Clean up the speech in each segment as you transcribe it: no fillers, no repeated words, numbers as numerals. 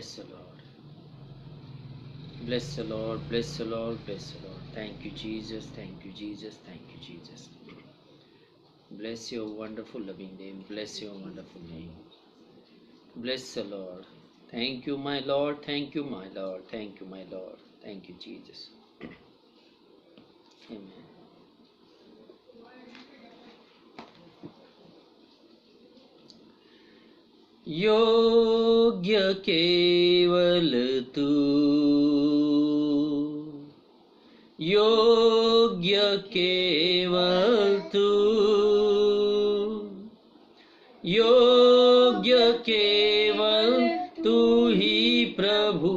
Bless the Lord. Bless the Lord. Bless the Lord. Bless the Lord. Thank you, Jesus. Thank you, Jesus. Thank you, Jesus. Bless your wonderful loving name. Bless your wonderful name. Bless the Lord. Thank you, my Lord. Thank you, my Lord. Thank you, my Lord. Thank you, Jesus. Amen. योग्य केवल तू, योग्य केवल तू, योग्य केवल तू ही प्रभु,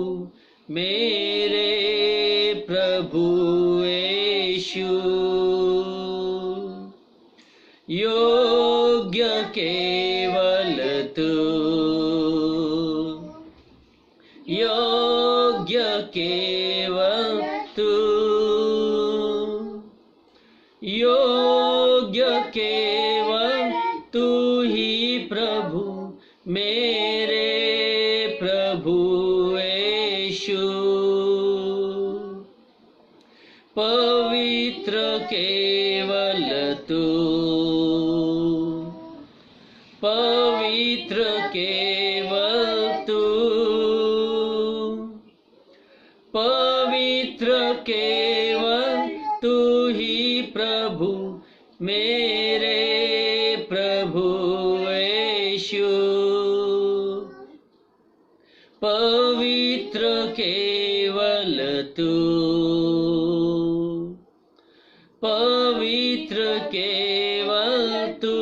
मेरे प्रभु यीशु। योग्य केवल तू, योग्य केवल तू, योग्य केवल तू ही प्रभु, मेरे प्रभु यीशु। पवित्र केवल तू, पवित्र केवल तू, पवित्र केवल तू ही प्रभु, मेरे प्रभु यीशु। पवित्र केवल तू, पवित्र केवल तू,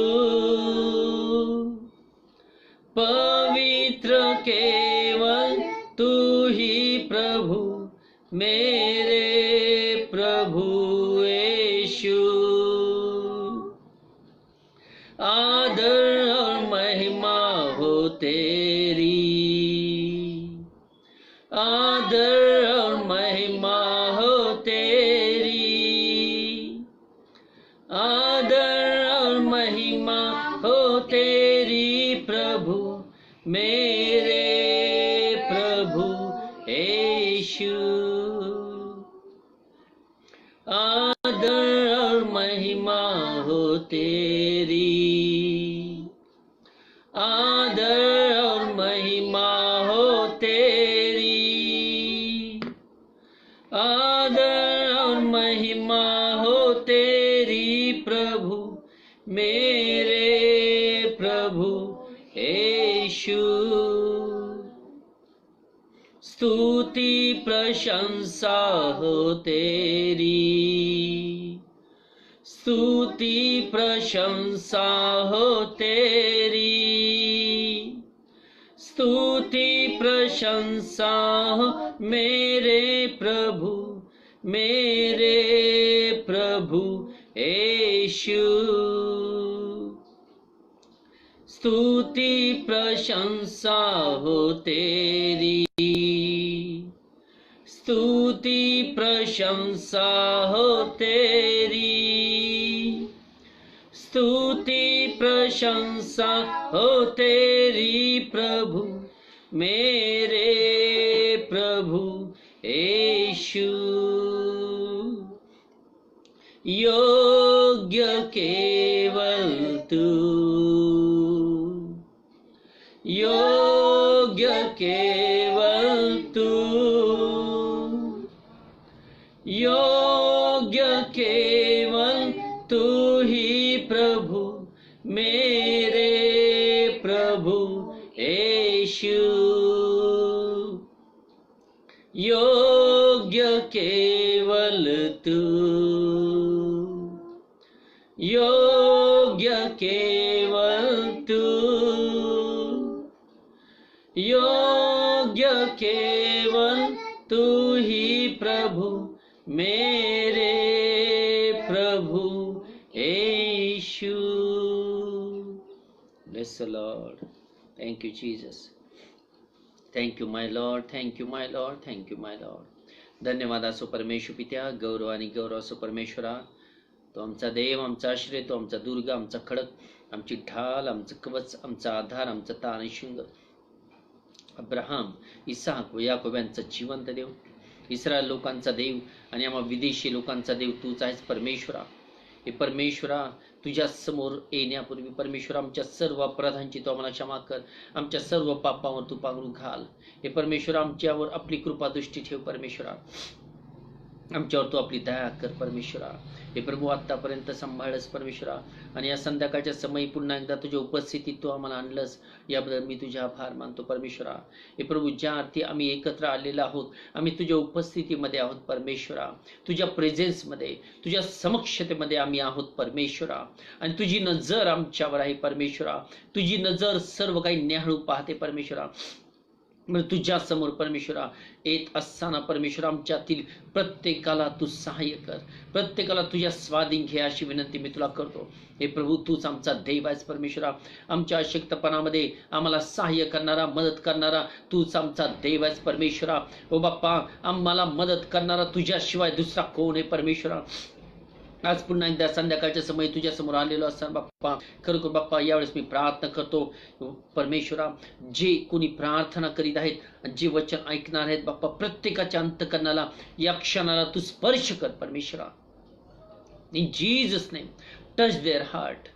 पवित्र केवल तू ही प्रभु, मेरे प्रभु यीशु। आदर और महिमा हो तेरी, आदर और महिमा हो तेरी, आदर और महिमा हो तेरी प्रभु, मेरे प्रभु यीशु। आदर और महिमा हो तेरी, आदर और महिमा हो तेरी, आदर और महिमा हो तेरी प्रभु, मेरे प्रभु यीशु। स्तुति प्रशंसा हो तेरी, स्तुति प्रशंसा हो तेरी, स्तुति प्रशंसा हो मेरे प्रभु, मेरे प्रभु यीशु। स्तुति प्रशंसा हो तेरी, स्तुति प्रशंसा हो तेरी, स्तुति प्रशंसा हो तेरी प्रभु, मेरे प्रभु यीशु। योग्य केवल तू, योग्य केवल तू, योग्य केवल तू ही प्रभु, मेरे प्रभु यीशु। योग्य केवल तू, योग्य केवल तू, योग्य केवल तू ही प्रभु, मेरे प्रभु यीशु। Bless the Lord. Thank you, Jesus. Thank you, my Lord. Thank you, my Lord. Thank you, my Lord. धन्यवाद असो परमेश्वर पित्या, गौरव आणि गौरव असो परमेश्वरा। तो आमचा देव, आमचा आश्रय, तो आमचा दुर्ग, आमचा खडक, आमची ढाल, आमचं कवच, आमचा आधार, आमचा तारणशृंग, अब्राहम, इसाक व याकोब यांचा जिवंत देव, इस्रायल लोकांचा देव आणि आम्हा विदेशी लोकांचा देव तूच आहेस परमेश्वरा. हे परमेश्वरा, तुझ्या समोर येण्यापूर्वी परमेश्वरा आमच्या सर्व अपराधांची तू आम्हाला क्षमा कर. आमच्या सर्व पापावर तू पांघरून घाल. हे परमेश्वरा, आमच्यावर आपली कृपा दृष्टी ठेव परमेश्वरा. आमच्यावर तू आपली दया कर परमेश्वरा. हे प्रभू, आतापर्यंत सांभाळस परमेश्वरा, आणि या संध्याकाळच्या समयी पुन्हा एकदा तुझ्या उपस्थितीत तू आम्हाला आणलंस, याबद्दल मी तुझे आभार मानतो परमेश्वरा. हे प्रभू, ज्या अर्थी आम्ही एकत्र आलेलो आहोत, आम्ही तुझ्या उपस्थितीमध्ये आहोत परमेश्वरा, तुझ्या प्रेझेन्समध्ये, तुझ्या समक्षतेमध्ये आम्ही आहोत परमेश्वरा, आणि तुझी नजर आमच्यावर आहे परमेश्वरा. तुझी नजर सर्व काही न्याहाळू पाहते परमेश्वरा. तुझ्या समोर परमेश्वरा येत असताना परमेश्वरा आमच्यातील प्रत्येकाला तू सहाय्य कर, प्रत्येकाला तुझ्या स्वाधीन घे अशी विनंती मी तुला करतो. हे प्रभू, तूच आमचा देव आहेस परमेश्वरा. आमच्या अशक्तपणामध्ये आम्हाला सहाय्य करणारा, मदत करणारा तूच आमचा देव आहेस परमेश्वरा. ओ बाप्पा, आम्हाला मदत करणारा तुझ्याशिवाय दुसरा कोण आहे परमेश्वरा. आज पुन्हा एकदा संध्याकाळच्या समय तुझ्या समोर आलेलो असताना बाप्पा, खरोखर बाप्पा, यावेळेस मी प्रार्थना करतो परमेश्वरा, जे कोणी प्रार्थना करीत आहेत, जे वचन ऐकणार आहेत बाप्पा, प्रत्येकाच्या अंतकरणाला या क्षणाला तू स्पर्श कर परमेश्वरा. In Jesus name, touch their heart,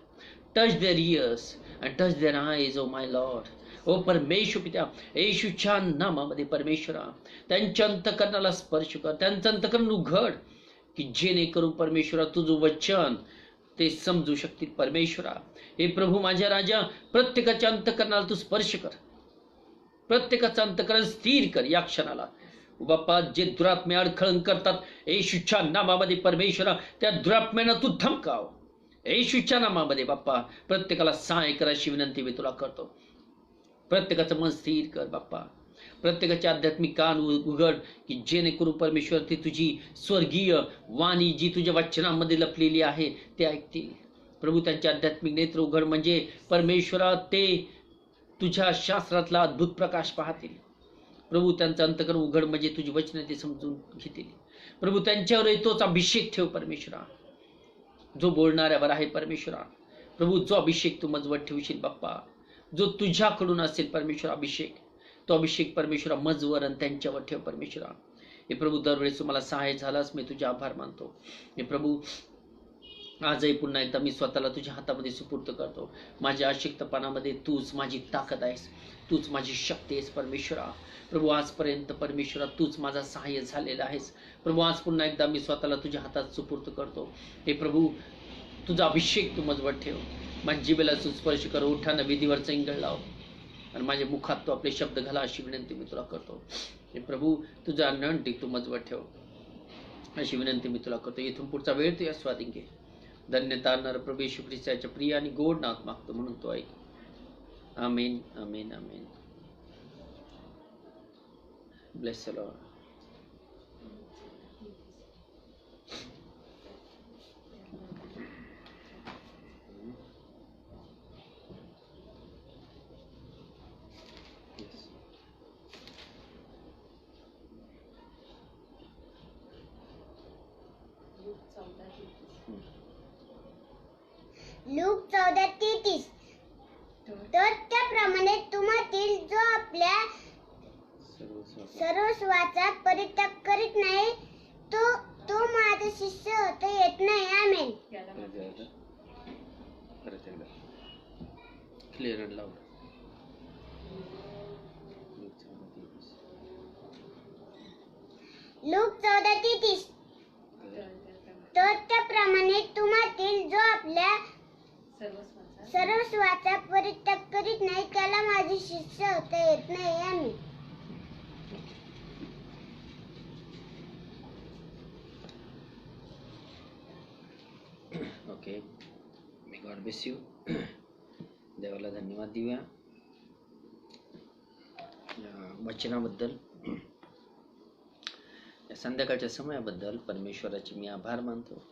touch their ears and touch their eyes, O my Lord. ओ परमेश्वर पित्या, येशूच्या नामामध्ये परमेश्वरा त्यांच्या अंतकरणाला स्पर्श कर, त्यांचं अंतकरण उघड, की जेणेकरून परमेश्वरा तुझं वचन ते समजू शकतील परमेश्वरा. हे प्रभू, माझ्या राजा, प्रत्येकाच्या अंतकरणाला तू स्पर्श कर, प्रत्येकाचं अंतकरण स्थिर कर या क्षणाला. बाप्पा, जे दुरात्मे अडखळण करतात, येशूच्या नामामध्ये परमेश्वरा त्या दुरात्म्यांना तू धमकाव येशूच्या नामामध्ये बाप्पा. प्रत्येकाला सहाय्य कर अशी विनंती मी तुला करतो. प्रत्येकाचं मन स्थिर कर बाप्पा. प्रत्येकाचे आध्यात्मिक कान उघड, की जेणेकरून परमेश्वर ती तुझी स्वर्गीय वाणी जी तुझ्या वचनामध्ये लपलेली आहे ते ऐकतील. प्रभू, त्यांचे आध्यात्मिक नेत्र उघड, म्हणजे परमेश्वरा ते तुझ्या शास्त्रातला अद्भुत प्रकाश पाहतील. प्रभू, त्यांचं अंतकरण उघड, म्हणजे तुझी वचने ते समजून घेतील. प्रभू, त्यांच्यावर तोच अभिषेक ठेव परमेश्वरा, जो बोलणाऱ्यावर आहे परमेश्वरा. प्रभू, जो अभिषेक तू मजवत ठेवशील बाप्पा, जो तुझ्याकडून असेल परमेश्वर अभिषेक, तो अभिषेक परमेश्वरा मजवर आणि त्यांच्यावर ठेव परमेश्वरा. हे प्रभू, दरवेळेस तुम्हाला सहाय्य झालास, मी तुझे आभार मानतो. हे प्रभू, आजही पुन्हा एकदा मी स्वतःला तुझ्या हातामध्ये सुपूर्द करतो. माझ्या अशक्तपणामध्ये तूच माझी ताकद आहेस, तूच माझी शक्ती आहेस परमेश्वरा. प्रभू, आजपर्यंत परमेश्वरा तूच माझा सहाय्य झालेला आहेस. प्रभू, आज पुन्हा एकदा मी स्वतःला तुझ्या हातात सुपूर्द करतो. हे प्रभू, तुझा अभिषेक तू मजवत ठेव, माझ्या जिभेला सुस्पर्श कर, ओठांना विधीवरचा इंगळ लाव, आणि माझ्या मुखात तो आपले शब्द घाला अशी विनंती मी तुला करतो. हे प्रभू, तुझा अनंतिक तू मजवत ठेव अशी विनंती मी तुला करतो. इथून पुढचा वेळ तू या स्वाधीन घे. धन्यता नर प्रभू येशू ख्रिस्ताच्या प्रिय आणि गोड नाथ मागतो, म्हणून तो ऐक. Amen, amen, amen. Bless the Lord. Luke 14:33. तर त्याप्रमाणे तुम्हातील जो आपल्या सर्वस्वाचा परित्याग करीत नाही, तो माझा शिष्य होता येत नाही. Amen. Clear and loud. Luke 14:33. तर त्याप्रमाणे तुम्हातील जो आपल्या सर्वस्वाचा परित्याग करीत नाही, त्याला माझे शिष्य होता येत नाही. Amen. Okay, may God bless you. देवाला धन्यवाद देऊया या वचनाबद्दल, या संध्याकाळच्या समयाबद्दल परमेश्वराचे मी आभार मानतो.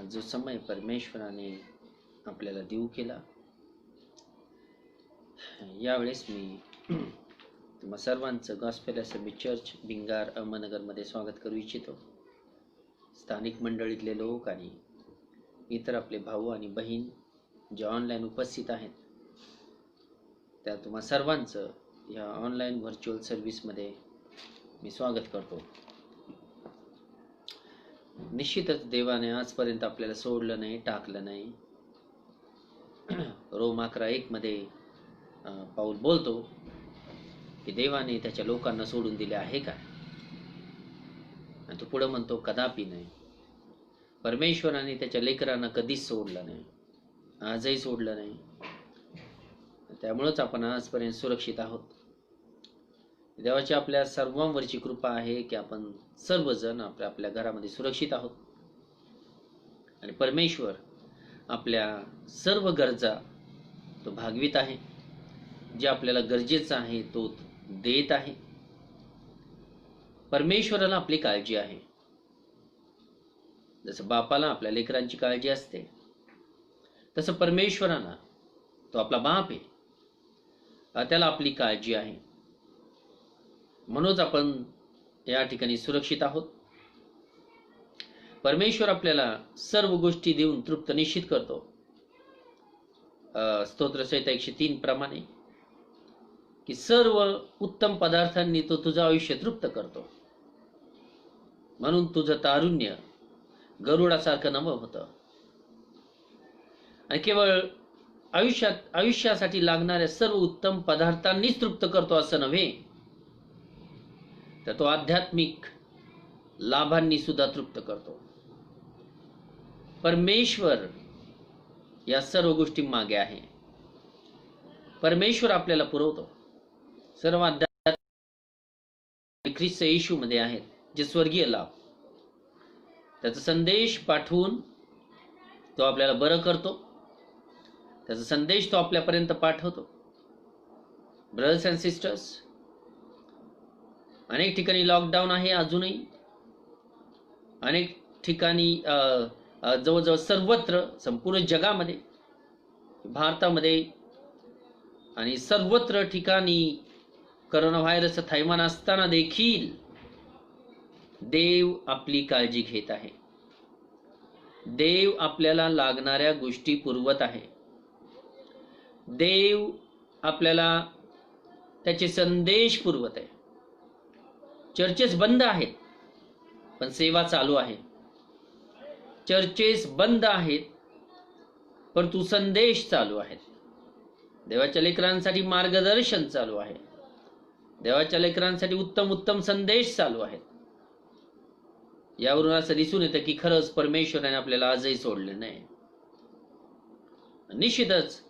जो समय परमेश्वराने आपल्याला देऊ केला, यावेळेस मी तुम्हा सर्वांचं गॉस्पेल असेंब्ली चर्च भिंगार अहमदनगरमध्ये स्वागत करू इच्छितो. स्थानिक मंडळीतले लोक आणि इतर आपले भाऊ आणि बहीण जे ऑनलाईन उपस्थित आहेत, त्या तुम्हा सर्वांचं या ऑनलाईन व्हर्च्युअल सर्व्हिसमध्ये मी स्वागत करतो. निश्चितच देवाने आजपर्यंत आपल्याला सोडलं नाही, टाकलं नाही. रोम 11:1 मध्ये पाऊल बोलतो की देवाने त्याच्या लोकांना सोडून दिले आहे का? आणि तो पुढे म्हणतो कदापि नाही. परमेश्वराने त्याच्या लेकरांना कधीच सोडलं नाही, आजही सोडलं नाही. त्यामुळेच आपण आजपर्यंत सुरक्षित आहोत. देवाची आपल्या सर्वांवरची कृपा आहे की आपण सर्वजण आपल्या घरामध्ये सुरक्षित आहोत आणि परमेश्वर आपल्या सर्व गरजा तो भागवित आहे. जे आपल्याला गरजेचं आहे तो देत आहे. परमेश्वराला आपली काळजी आहे. जसं बापाला आपल्या लेकरांची काळजी असते तसं परमेश्वराला, तो आपला बाप आहे, त्याला आपली काळजी आहे. म्हणूनच आपण या ठिकाणी सुरक्षित आहोत. परमेश्वर आपल्याला सर्व गोष्टी देऊन तृप्त निश्चित करतो. स्तोत्रसंहिता 103 प्रमाणे की सर्व उत्तम पदार्थांनी तो तुझं आयुष्य तृप्त करतो. म्हणून तुझं तारुण्य गरुडासारखं नवं होतं. आणि केवळ आयुष्यासाठी लागणाऱ्या सर्व उत्तम पदार्थांनीच तृप्त करतो असं नव्हे, तर तो आध्यात्मिक लाभांनी सुद्धा तृप्त करतो. परमेश्वर या सर्व गोष्टी मागे आहे. परमेश्वर आपल्याला पुरवतो. सर्व आध्यात्मिक ख्रिस्त येशू मध्ये आहेत, जे स्वर्गीय लाभ. त्याचा संदेश पाठवून तो आपल्याला बरं करतो. त्याचा संदेश तो आपल्यापर्यंत पाठवतो. ब्रदर्स अँड सिस्टर्स, अनेक ठिकाणी लॉकडाऊन आहे अजूनही. अनेक ठिकाणी जवळजवळ सर्वत्र संपूर्ण जगामध्ये, भारतामध्ये आणि सर्वत्र ठिकाणी करोना व्हायरसचं थैमान असताना देखील देव आपली काळजी घेत आहे. देव आपल्याला लागणाऱ्या गोष्टी पुरवत आहे. देव आपल्याला त्याचे संदेश पुरवत आहे. चर्चेस बंद आहेत पण सेवा चालू आहे. चर्चेस बंद आहेत परंतु संदेश चालू आहेत. देवाच्या लेकरांसाठी मार्गदर्शन चालू आहे. देवाच्या लेकरांसाठी उत्तम उत्तम संदेश चालू आहेत. यावरून असं दिसून येतं की खरंच परमेश्वराने आपल्याला आजही सोडले नाही. निश्चितच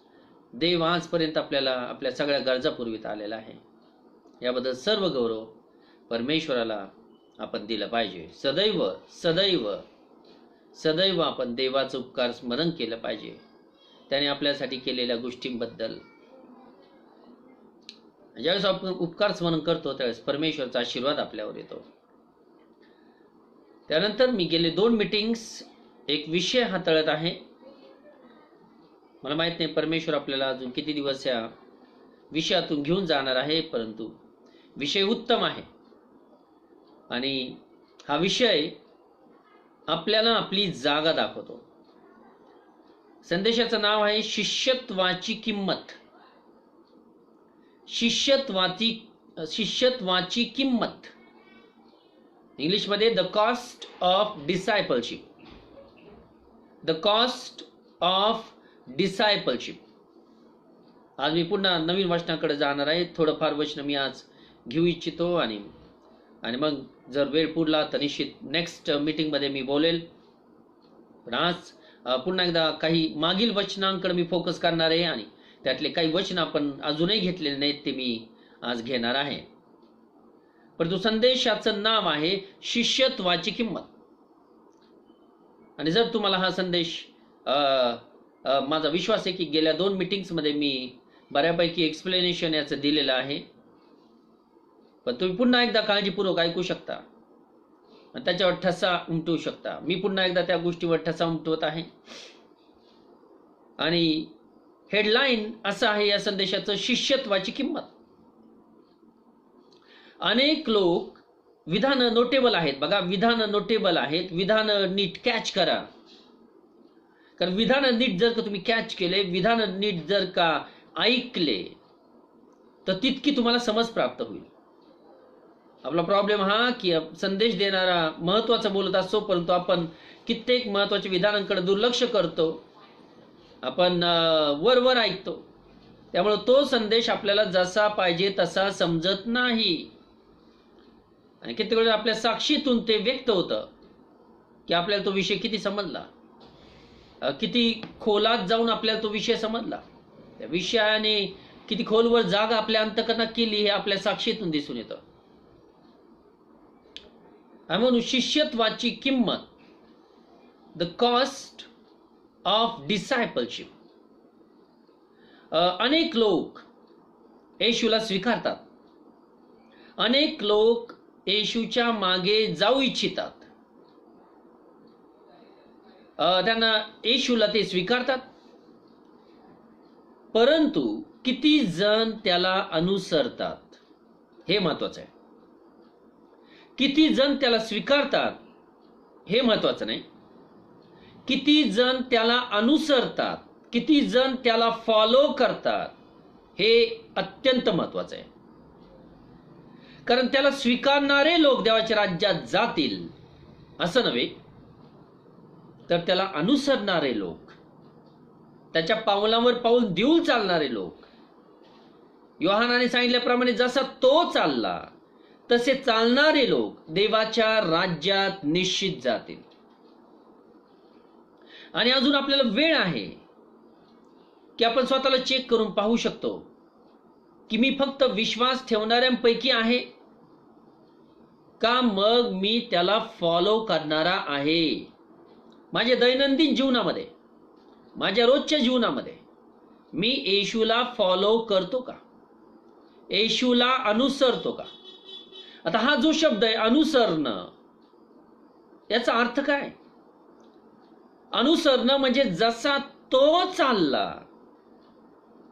देव आजपर्यंत आपल्याला आपल्या सगळ्या गरजा पुरवित आलेला आहे. याबद्दल सर्व गौरव परमेश्वराला आपण दिलं पाहिजे. सदैव सदैव सदैव आपण देवाचं उपकार स्मरण केलं पाहिजे. त्याने आपल्यासाठी केलेल्या गोष्टींबद्दल ज्यावेळेस आपण उपकार स्मरण करतो त्यावेळेस परमेश्वराचा आशीर्वाद आपल्यावर येतो. त्यानंतर मी गेले 2 मीटिंग्स एक विषय हाताळत आहे. मला माहित नाही परमेश्वर आपल्याला अजून किती दिवस या विषयातून घेऊन जाणार आहे, परंतु विषय उत्तम आहे. आणि हा विषय आपल्याला आपली जागा दाखवतो. संदेशाचं नाव आहे शिष्यत्वाची किंमत. शिष्यत्वाची किंमत, इंग्लिशमध्ये the cost of discipleship. The cost of discipleship. आज मी पुन्हा नवीन वचनाकडे जाणार आहे. थोडंफार वचन मी आज घेऊ इच्छितो आणि मग जर वेळ पुरला तर निश्चित नेक्स्ट मीटिंगमध्ये मी बोलेल. पण आज पुन्हा एकदा काही मागील वचनांकडे मी फोकस करणार आहे आणि त्यातले काही वचन आपण अजूनही घेतलेले नाहीत ते मी आज घेणार आहे. परंतु संदेशाचं नाव आहे शिष्यत्वाची किंमत. आणि जर तुम्हाला हा संदेश माझा विश्वास आहे की गेल्या 2 मीटिंग्समध्ये मी बऱ्यापैकी एक्सप्लेनेशन याचं दिलेलं आहे, पण तुम्ही पुन्हा एकदा काळजीपूर्वक ऐकू शकता आणि त्याच्यावर ठसा उमटवू शकता. मी पुन्हा एकदा त्या गोष्टीवर ठसा उमटवत आहे. आणि हेडलाईन असं आहे या संदेशाचं, शिष्यत्वाची किंमत. अनेक लोक विधान नोटेबल आहेत. बघा, विधान नोटेबल आहेत. विधान नीट कॅच करा. कारण विधान नीट जर का तुम्ही कॅच केले, विधान नीट जर का ऐकले तर तितकी तुम्हाला समज प्राप्त होईल. आपला प्रॉब्लेम हा की संदेश देणारा महत्वाचा बोलत असतो, परंतु आपण कित्येक महत्वाच्या विधानांकडे दुर्लक्ष करतो. आपण वर ऐकतो, त्यामुळे तो संदेश आपल्याला जसा पाहिजे तसा समजत नाही. आणि कित्येक वेळेस आपल्या साक्षीतून ते व्यक्त होतं की आपल्याला तो विषय किती समजला, किती खोलात जाऊन आपल्याला तो विषय समजला, त्या विषयाने किती खोलवर जागा आपल्या अंतःकरणात केली हे आपल्या साक्षीतून दिसून येतं. म्हणून शिष्यत्वाची किंमत, द कॉस्ट ऑफ डिसायपलशिप. अनेक लोक येशूला स्वीकारतात, अनेक लोक येशूच्या मागे जाऊ इच्छितात, त्यांना येशूला ते स्वीकारतात, परंतु किती जण त्याला अनुसरतात हे महत्वाचं आहे. किती जण त्याला स्वीकारतात हे महत्वाचं नाही, किती जण त्याला अनुसरतात, किती जण त्याला फॉलो करतात हे अत्यंत महत्वाचं आहे. कारण त्याला स्वीकारणारे लोक देवाच्या राज्यात जातील असं नव्हे, तर त्याला अनुसरणारे लोक, त्याच्या पावलावर पाऊल देऊन चालणारे लोक, योहानाने सांगितल्याप्रमाणे जसा तो चालला तसे चालणारे लोक देवाच्या राज्यात निश्चित जातील. आणि अजून आपल्याला वेळ आहे की आपण स्वतःला चेक करून पाहू शकतो की मी फक्त विश्वास ठेवणाऱ्यांपैकी आहे का, मग मी त्याला फॉलो करणारा आहे. माझ्या दैनंदिन जीवनामध्ये, माझ्या रोजच्या जीवनामध्ये मी येशूला फॉलो करतो का, येशूला अनुसरतो का. आता हा जो शब्द आहे अनुसरणं, याचा अर्थ काय. अनुसरणं म्हणजे जसा तो चालला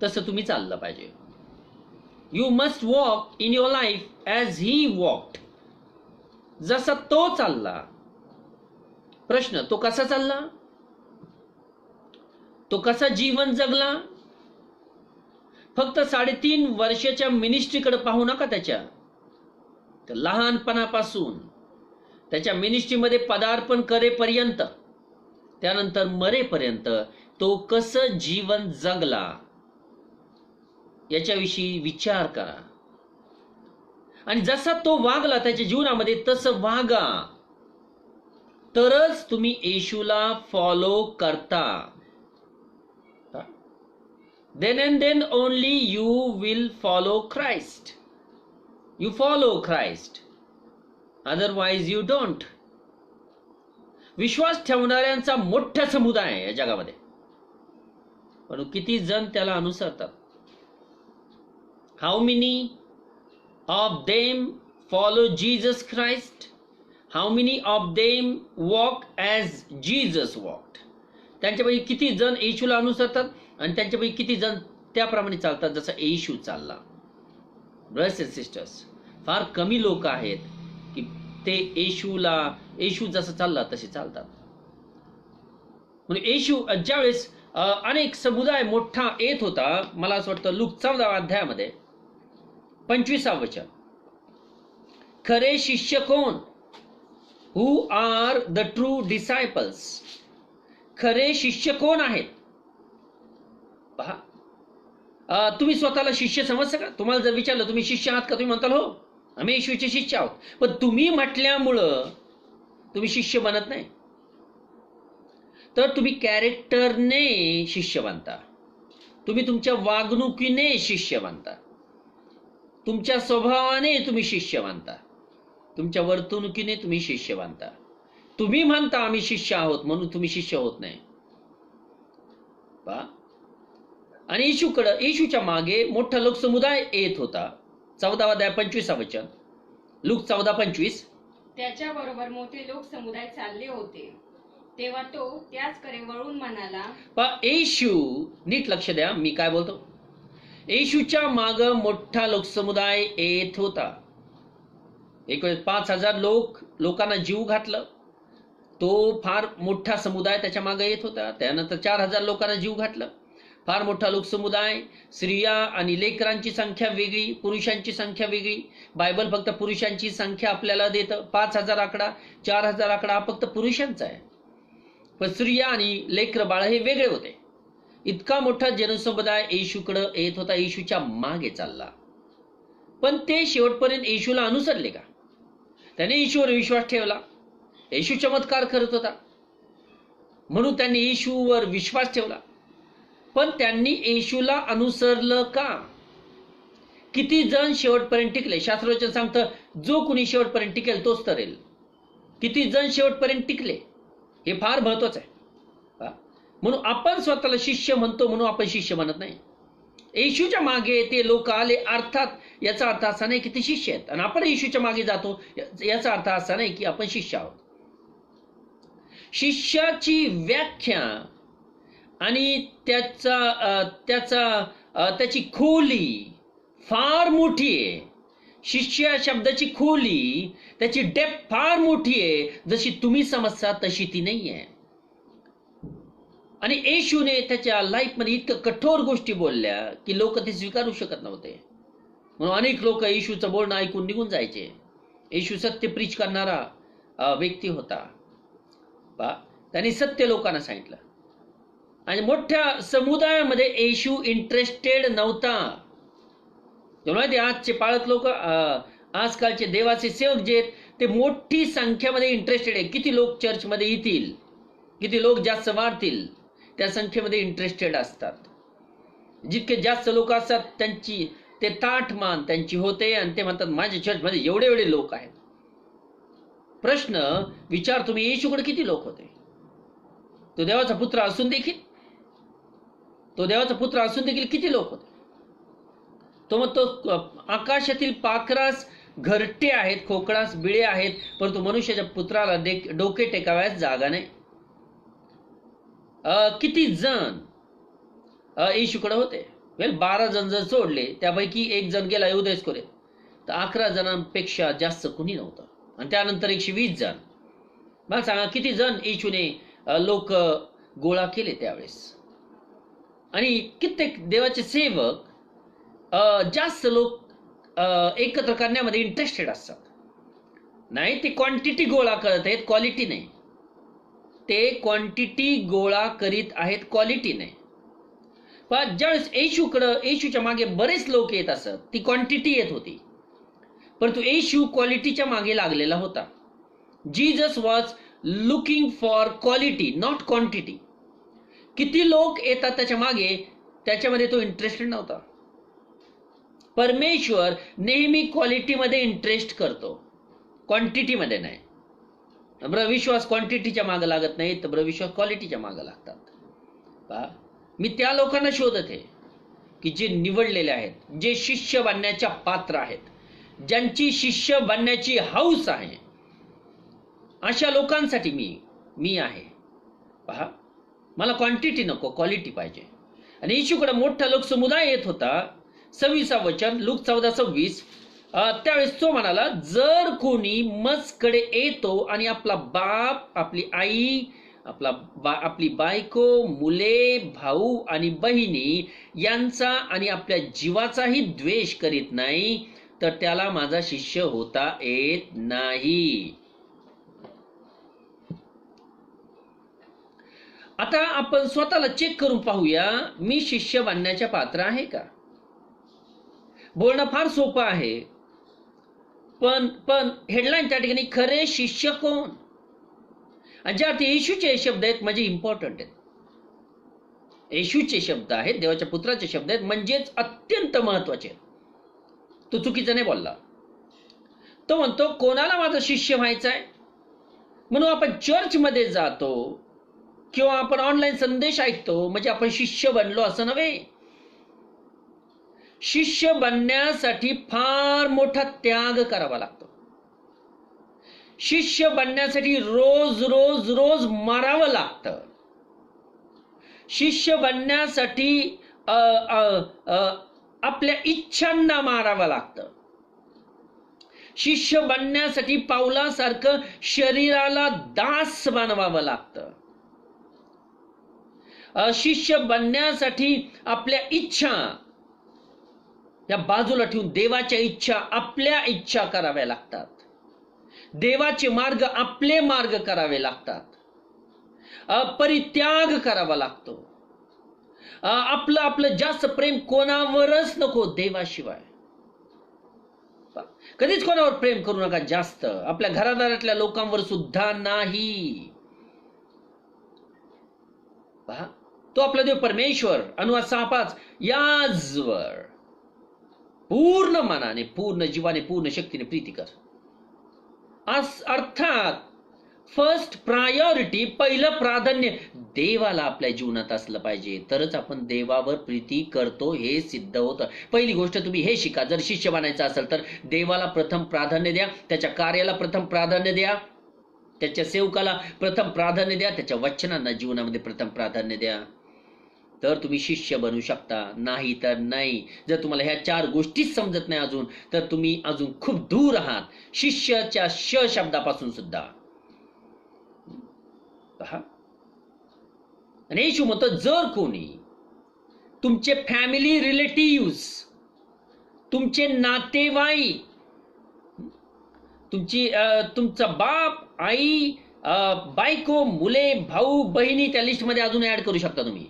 तसं तुम्ही चाललं पाहिजे. You must walk in your life as he walked. जसा तो चालला. प्रश्न, तो कसा चालला, तो कसा जीवन जगला. फक्त 3.5 वर्षाच्या मिनिस्ट्रीकडे पाहू नका. त्याच्या लहानपणापासून त्याच्या मिनिस्ट्रीमध्ये पदार्पण करेपर्यंत, त्यानंतर मरेपर्यंत तो कसं जीवन जगला याच्याविषयी विचार करा. आणि जसा तो वागला त्याच्या जीवनामध्ये तसं वागा, तरच तुम्ही येशूला फॉलो करता. Then and then only you will follow Christ. You follow Christ. Otherwise you don't. विश्वास ठेवणाऱ्यांचा मोठा समुदाय आहे या जगामध्ये, पण किती जण त्याला अनुसरतात. How many of them follow Jesus Christ? How many of them walk as Jesus walked? त्यांच्यापैकी किती जण येशूला अनुसरतात आणि त्यांच्यापैकी किती जण त्याप्रमाणे चालतात जसं येशू चालला. ब्रदर्स अँड सिस्टर्स, फार कमी लोक आहेत की ते येशू जसं चालला तसे चालतात. म्हणजे येशू ज्यावेळेस अनेक समुदाय मोठा येत होता, मला असं वाटतं लूक 14 अध्यायामध्ये 25 वचन, खरे शिष्य कोण, हु आर द ट्रू डिसायपल्स. खरे शिष्य कोण आहेत. पहा, तुम्ही स्वतःला शिष्य समजता का. तुम्हाला जर विचारलं तुम्ही शिष्य आहात का, तुम्ही म्हणताल हो आम्ही येशूचे शिष्य आहोत. पण तुम्ही म्हटल्यामुळं तुम्ही शिष्य बनत नाही, तर तुम्ही कॅरेक्टरने शिष्य बनता, तुम्ही तुमच्या वागणुकीने शिष्य बनता, तुमच्या स्वभावाने तुम्ही शिष्य बनता, तुमच्या वर्तणुकीने तुम्ही शिष्य बनता. तुम्ही म्हणता आम्ही शिष्य आहोत म्हणून तुम्ही शिष्य होत नाही. पहा, आणि येशूच्या मागे मोठा लोकसमुदाय येत होता. 14 अध्याय 25 वचन, लूक 14:25. त्याच्याबरोबर मोठे लोक समुदाय चालले होते, तेव्हा तो त्याचकडे वळून म्हणाला. पहा, येशू, नीट लक्ष द्या मी काय बोलतो. येशूच्या माग मोठा लोकसमुदाय येत होता. एक वेळेस 5,000 लोकांना जीव घातलं. तो फार मोठा समुदाय त्याच्या मागे येत होता. त्यानंतर 4,000 लोकांना जीव घातलं. फार मोठा लोकसमुदाय, स्त्रिया आणि लेकरांची संख्या वेगळी, पुरुषांची संख्या वेगळी. बायबल फक्त पुरुषांची संख्या आपल्याला देतं. 5,000 आकडा, 4,000 आकडा हा फक्त पुरुषांचा आहे. पण स्त्रिया आणि लेकर बाळ हे वेगळे होते. इतका मोठा जनसमुदाय येशूकडे येत होता, येशूच्या मागे चालला. पण ते शेवटपर्यंत येशूला अनुसरले का? त्याने येशूवर विश्वास ठेवला. येशू चमत्कार करत होता म्हणून त्यांनी येशूवर विश्वास ठेवला. पण त्यांनी येशूला अनुसरलं का? किती जण शेवटपर्यंत टिकले? शास्त्रवचन सांगतं, जो कुणी शेवटपर्यंत टिकेल तोच तरेल. किती जण शेवटपर्यंत टिकले हे फार महत्वाचं आहे. म्हणून आपण स्वतःला शिष्य म्हणतो म्हणून आपण शिष्य म्हणत नाही. येशूच्या मागे ते लोक आले, अर्थात याचा अर्थ असा नाही की ते शिष्य आहेत, आणि आपण येशूच्या मागे जातो याचा अर्थ असा नाही की आपण शिष्य आहोत. शिष्याची व्याख्या आणि त्याची खोली फार मोठी आहे. शिष्य शब्दाची खोली, त्याची डेप्थ फार मोठी आहे. जशी तुम्ही समजता तशी ती नाही आहे. आणि येशूने त्याच्या लाईफमध्ये इतकं कठोर गोष्टी बोलल्या की लोक ते स्वीकारू शकत नव्हते. म्हणून अनेक लोक येशूचं बोलणं ऐकून निघून जायचे. येशू सत्य प्रीच करणारा व्यक्ती होता. त्यांनी सत्य लोकांना सांगितलं. आणि मोठ्या समुदायामध्ये येशू इंटरेस्टेड नव्हता. माहिती आजचे पाळक लोक, आजकालचे देवाचे सेवक जे आहेत ते मोठी संख्येमध्ये इंटरेस्टेड आहे. किती लोक चर्चमध्ये येतील, किती लोक जास्त वाढतील, त्या संख्येमध्ये इंटरेस्टेड असतात. जितके जास्त लोक असतात त्यांची ते ताठमान त्यांची होते आणि ते म्हणतात माझ्या चर्चमध्ये एवढे लोक आहेत. प्रश्न विचार तुम्ही, येशूकडे किती लोक होते? तो देवाचा पुत्र असून देखील किती लोक होते? तो मग तो आकाशातील पाखरास घरटे आहेत, खोकडास बिळे आहेत, परंतु मनुष्याच्या पुत्राला डोके टेकाव्यास जागा नाही. किती जण येशूकडे होते? 12 जण जर सोडले त्यापैकी एक जण गेला उदयच करे, तर 11 जणांपेक्षा जास्त कुणी नव्हतं. आणि त्यानंतर 120 जण. मला सांगा किती जण येशूने लोक गोळा केले त्यावेळेस. आणि कित्येक देवाचे सेवक जास्त लोक एकत्र करण्यामध्ये इंटरेस्टेड असतात. नाही ते क्वांटिटी गोळा करत आहेत, क्वालिटी नाही. ते क्वांटिटी गोळा करीत आहेत, क्वालिटी नाही. पण ज्यावेळेस येशूच्या मागे बरेच लोक येत असत, ती क्वांटिटी येत होती, परंतु येशू क्वालिटीच्या मागे लागलेला होता. Jesus was looking for quality, not quantity. किती लोक येतात त्याच्या मागे, त्याच्यामध्ये तो इंटरेस्टेड नव्हता. परमेश्वर नेहमी क्वालिटीमध्ये इंटरेस्ट करतो, क्वांटिटीमध्ये नाही. विश्वास क्वांटिटीच्या मागे लागत नाही, तर विश्वास क्वालिटीच्या मागे लागतात. मी त्या लोकांना शोधत आहे की जे निवडलेले आहेत, जे शिष्य बनण्याच्या पात्र आहेत, ज्यांची शिष्य बनण्याची हौस आहे. अशा लोकांसाठी मी आहे. पहा, मला क्वांटिटी नको, क्वालिटी पाहिजे. आणि येशूकडे मोठा लोकसमुदाय येत होता. 26 वचन लूक 14:26. त्यावेळेस तो म्हणाला, जर कोणी मजकडे येतो आणि आपला बाप, आपली आई, आपली बायको, मुले, भाऊ आणि बहिणी यांचा आणि आपल्या जीवाचाही द्वेष करीत नाही, तर त्याला माझा शिष्य होता येत नाही. आता आपण स्वतःला चेक करून पाहूया, मी शिष्य बनण्याच्या पात्र आहे का? बोलणं फार सोपं आहे, पण हेडलाईन त्या ठिकाणी खरे शिष्य कोण? आणि ज्या येशूचे शब्द आहेत म्हणजे इम्पॉर्टंट आहेत. येशूचे शब्द आहेत, देवाच्या पुत्राचे शब्द आहेत, म्हणजेच अत्यंत महत्वाचे आहेत. तो चुकीचा नाही बोलला. तो म्हणतो कोणाला माझा शिष्य व्हायचा आहे? म्हणून आपण चर्चमध्ये जातो किंवा आपण ऑनलाईन संदेश ऐकतो म्हणजे आपण शिष्य बनलो असं नव्हे. शिष्य बनण्यासाठी फार मोठा त्याग करावा लागतो. शिष्य बनण्यासाठी रोज मारावं लागतं. शिष्य बनण्यासाठी आपल्या इच्छांना मारावं लागतं. शिष्य बनण्यासाठी पावलासारखं शरीराला दास बनवावं लागतं. शिष्य बनण्यासाठी आपल्या इच्छा या बाजूला ठेवून देवाच्या इच्छा आपल्या इच्छा कराव्या लागतात. देवाचे मार्ग आपले मार्ग करावे लागतात. परित्याग करावा लागतो. आपलं जास्त प्रेम कोणावरच नको, देवाशिवाय. कधीच कोणावर प्रेम करू नका जास्त, आपल्या घरादारातल्या लोकांवर सुद्धा नाही. पहा, तो आपला देव परमेश्वर अनुवाद 6:5 याजवर पूर्ण मनाने, पूर्ण जीवाने, पूर्ण शक्तीने प्रीती कर. अर्थात फर्स्ट प्रायोरिटी, पहिलं प्राधान्य देवाला आपल्या जीवनात असलं पाहिजे, तरच आपण देवावर प्रीती करतो हे सिद्ध होतं. पहिली गोष्ट तुम्ही हे शिका, जर शिष्य बनायचं असेल तर देवाला प्रथम प्राधान्य द्या, त्याच्या कार्याला प्रथम प्राधान्य द्या, त्याच्या सेवकाला प्रथम प्राधान्य द्या, त्याच्या वचनांना जीवनामध्ये प्रथम प्राधान्य द्या, तर तुम्ही शिष्य बनू शकता. नाही तर नाही. जर तुम्हाला ह्या 4 गोष्टीच समजत नाही अजून, तर तुम्ही अजून खूप दूर आहात शिष्याच्या श शब्दापासून सुद्धा. पहा, आणि येशू म्हणतो, जर कोणी तुमचे फॅमिली रिलेटिव्स, तुमचे नातेवाईक, तुमचा बाप, आई, बायको, मुले, भाऊ, बहिणी, त्या लिस्टमध्ये अजून ऍड करू शकता तुम्ही,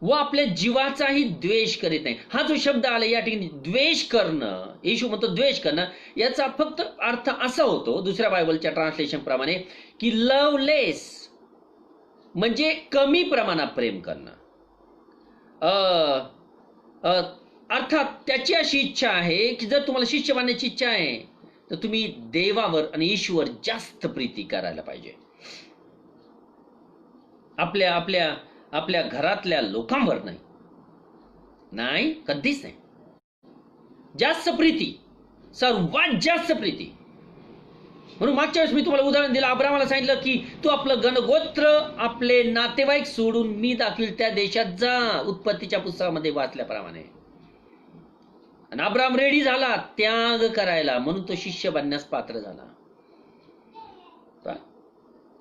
व आपल्या जीवाचाही द्वेष करीत नाही. हा जो शब्द आला या ठिकाणी, द्वेष करणं, येशू म्हणतो द्वेष करणं, याचा फक्त अर्थ असा होतो दुसऱ्या बायबलच्या ट्रान्सलेशन प्रमाणे की लवलेस, म्हणजे कमी प्रमाणात प्रेम करणं. अर्थात त्याची अशी इच्छा आहे की जर तुम्हाला शिष्य बनण्याची इच्छा आहे तर तुम्ही देवावर आणि ईश्वर जास्त प्रीती करायला पाहिजे. आपल्या घरातल्या लोकांवर नाही, कधीच नाही. जास्त प्रीती, सर्वात जास्त प्रीती. म्हणून मागच्या वेळेस मी तुम्हाला उदाहरण दिलं, अब्रामाला सांगितलं की तू आपलं गणगोत्र, आपले नातेवाईक सोडून मी दाखवील त्या देशात जा, उत्पत्तीच्या पुस्तकामध्ये वाचल्याप्रमाणे. आणि अब्राम रेडी झाला त्याग करायला, म्हणून तो शिष्य बनण्यास पात्र झाला.